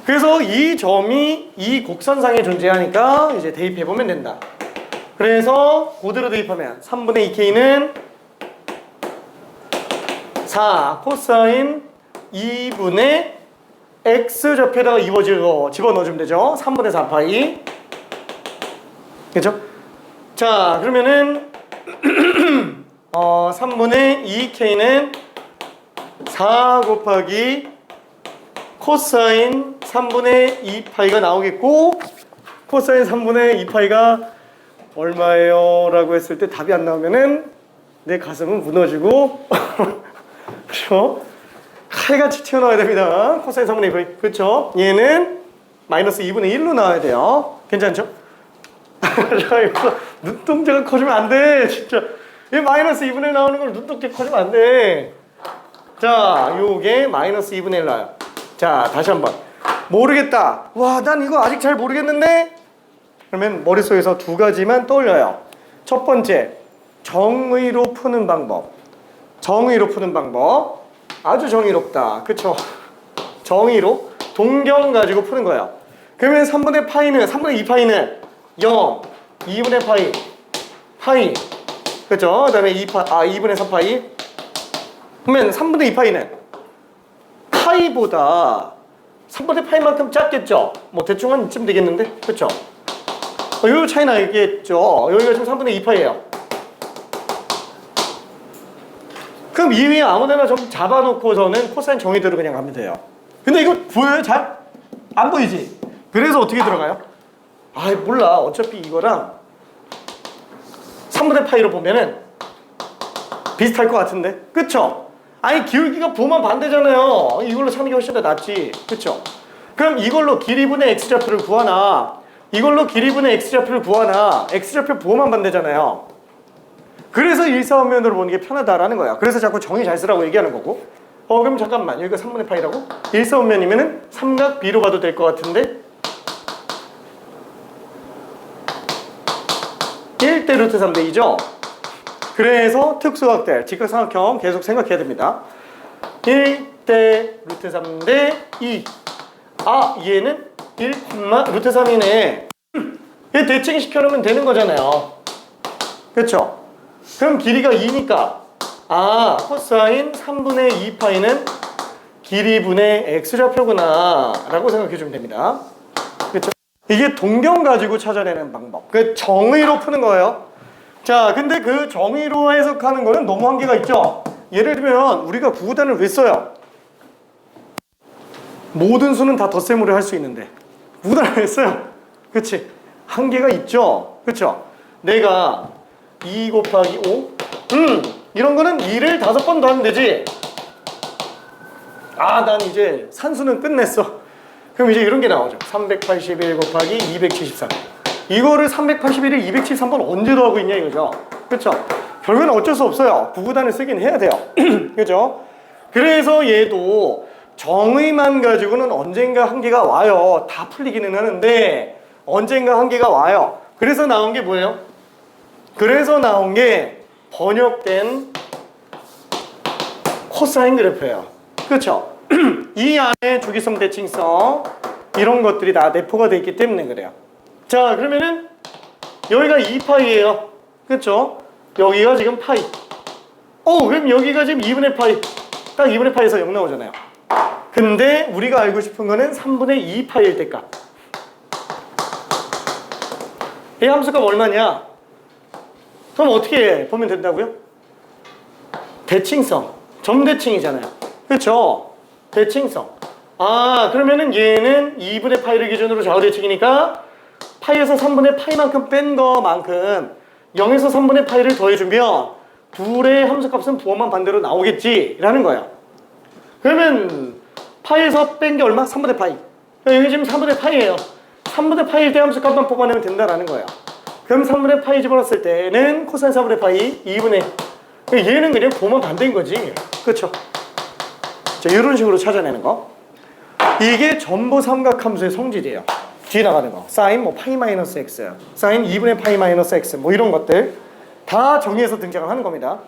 그래서 이 점이 이 곡선상에 존재하니까 이제 대입해보면 된다. 그래서 그대로 대입하면 3분의 2K는 4 코사인 2분의 X좌표에다가 집어넣어주면 되죠. 3분의 4파이. 그렇죠? 자, 그러면은 3분의 2K는 4 곱하기 코사인 3분의 2파이가 나오겠고 코사인 3분의 2파이가 얼마예요? 라고 했을 때 답이 안 나오면은 내 가슴은 무너지고 그렇죠? 칼같이 튀어나와야 됩니다. 코사인 3분의 2파이. 그렇죠? 얘는 마이너스 2분의 1로 나와야 돼요. 괜찮죠? 자, 이거 눈동자가 커지면 안 돼. 진짜. 이 마이너스 2분의 1 나오는 걸 눈동자 커지면 안 돼. 자, 요게 마이너스 2분의 1 나와요. 자, 다시 한번. 모르겠다. 와, 난 이거 아직 잘 모르겠는데? 그러면 머릿속에서 두 가지만 떠올려요. 첫 번째, 정의로 푸는 방법. 정의로 푸는 방법. 아주 정의롭다. 그쵸? 정의로 동경 가지고 푸는 거예요. 그러면 3분의 파이는 3분의 2파이는 0, 2분의 파이. 그쵸? 그 다음에 2분의 3파이. 그러면 3분의 2파이는 파이보다 3분의 파이만큼 작겠죠? 뭐 대충 한 이쯤 되겠는데? 그쵸? 요 차이 나겠죠? 여기가 지금 3분의 2파이예요. 그럼 이 위에 아무데나 좀 잡아놓고서는 코사인 정의대로 그냥 가면 돼요. 근데 이거 보여요? 잘? 안 보이지? 그래서 어떻게 들어가요? 아 몰라. 어차피 이거랑 3분의 파이로 보면은 비슷할 것 같은데? 그쵸? 아니 기울기가 부호만 반대잖아요. 이걸로 찾는 게 훨씬 더 낫지. 그쵸? 그럼 이걸로 길이분의 x좌표를 구하나 이걸로 길이분의 x좌표를 구하나 x좌표 부호만 반대잖아요. 그래서 일사원면으로 보는 게 편하다라는 거야. 그래서 자꾸 정의 잘 쓰라고 얘기하는 거고. 그럼 잠깐만 여기가 3분의 파이라고? 일사원면이면은 삼각 B로 가도 될 것 같은데 1대 루트 3대 2죠? 그래서 특수각대, 직각삼각형 계속 생각해야 됩니다. 1대 루트 3대 2. 아, 얘는 1, 루트 3이네. 얘 대칭시켜놓으면 되는 거잖아요. 그쵸? 그럼 길이가 2니까 코사인 3분의 2파이는 길이분의 x좌표구나 라고 생각해주면 됩니다. 그쵸? 이게 동경 가지고 찾아내는 방법. 그 정의로 푸는 거예요. 자, 근데 그 정의로 해석하는 거는 너무 한계가 있죠. 예를 들면 우리가 구구단을 왜 써요? 모든 수는 다 덧셈으로 할 수 있는데 구구단을 왜 써요? 그치? 한계가 있죠. 그쵸? 내가 2 곱하기 5 이런 거는 2를 5번 더 하면 되지. 난 이제 산수는 끝냈어. 그럼 이제 이런 게 나오죠. 381 곱하기 273. 이거를 381을 273번 언제 더하고 있냐 이거죠. 그렇죠? 결국은 어쩔 수 없어요. 구구단을 쓰긴 해야 돼요. 그렇죠? 그래서 얘도 정의만 가지고는 언젠가 한계가 와요. 다 풀리기는 하는데 언젠가 한계가 와요. 그래서 나온 게 뭐예요? 그래서 나온 게 번역된 코사인 그래프예요. 그렇죠? 이 안에 주기성 대칭성 이런 것들이 다 내포가 되어 있기 때문에 그래요. 자, 그러면은 여기가 2파이예요. 그렇죠? 여기가 지금 파이. 그럼 여기가 지금 2분의 파이. 딱 2분의 파이에서 0 나오잖아요. 근데 우리가 알고 싶은 거는 3분의 2파이일 때 값. 이 함수값 얼마냐? 그럼 어떻게 보면 된다고요? 대칭성. 점대칭이잖아요. 그렇죠? 대칭성. 그러면은 얘는 2분의 파이를 기준으로 좌우대칭이니까 파이에서 3분의 파이만큼 뺀 거만큼 0에서 3분의 파이를 더해주면 둘의 함수값은 부호만 반대로 나오겠지 라는 거야. 그러면 파이에서 뺀 게 얼마? 3분의 파이. 여기 지금 3분의 파이예요. 3분의 파이일 때 함수값만 뽑아내면 된다라는 거야. 그럼 3분의 파이 집어넣었을 때는 코사인 4분의 파이 2분의 얘는 그냥 부호만 반대인 거지. 그렇죠? 자, 이런 식으로 찾아내는 거. 이게 전부 삼각함수의 성질이에요. 뒤에 나가는 거. 사인 뭐 파이 마이너스 x, 사인 2분의 파이 마이너스 x 뭐 이런 것들 다 정의해서 등장을 하는 겁니다.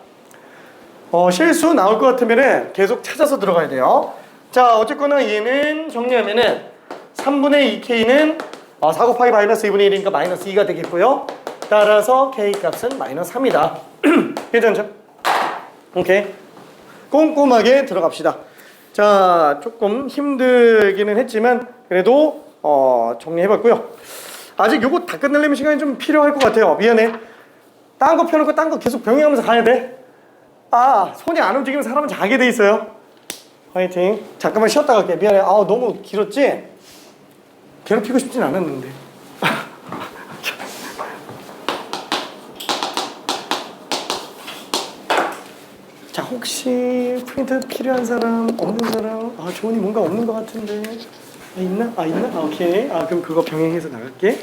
실수 나올 것 같으면은 계속 찾아서 들어가야 돼요. 자, 어쨌거나 얘는 정리하면은 3분의 2k는 4 곱하기 마이너스 2분의 1이니까 마이너스 2가 되겠고요. 따라서 k 값은 마이너스 3이다. 괜찮죠? 오케이. 꼼꼼하게 들어갑시다. 자, 조금 힘들기는 했지만 그래도 정리해봤고요. 아직 요거 다 끝내려면 시간이 좀 필요할 것 같아요. 미안해. 딴 거 펴놓고 딴 거 계속 병행하면서 가야 돼. 손이 안 움직이면 사람은 자게 돼 있어요. 화이팅. 잠깐만 쉬었다 갈게. 미안해. 너무 길었지? 괴롭히고 싶진 않았는데. 자, 혹시 프린트 필요한 사람, 없는 사람? 조은이 뭔가 없는 것 같은데. 있나? 있나? 오케이. 그럼 그거 병행해서 나갈게.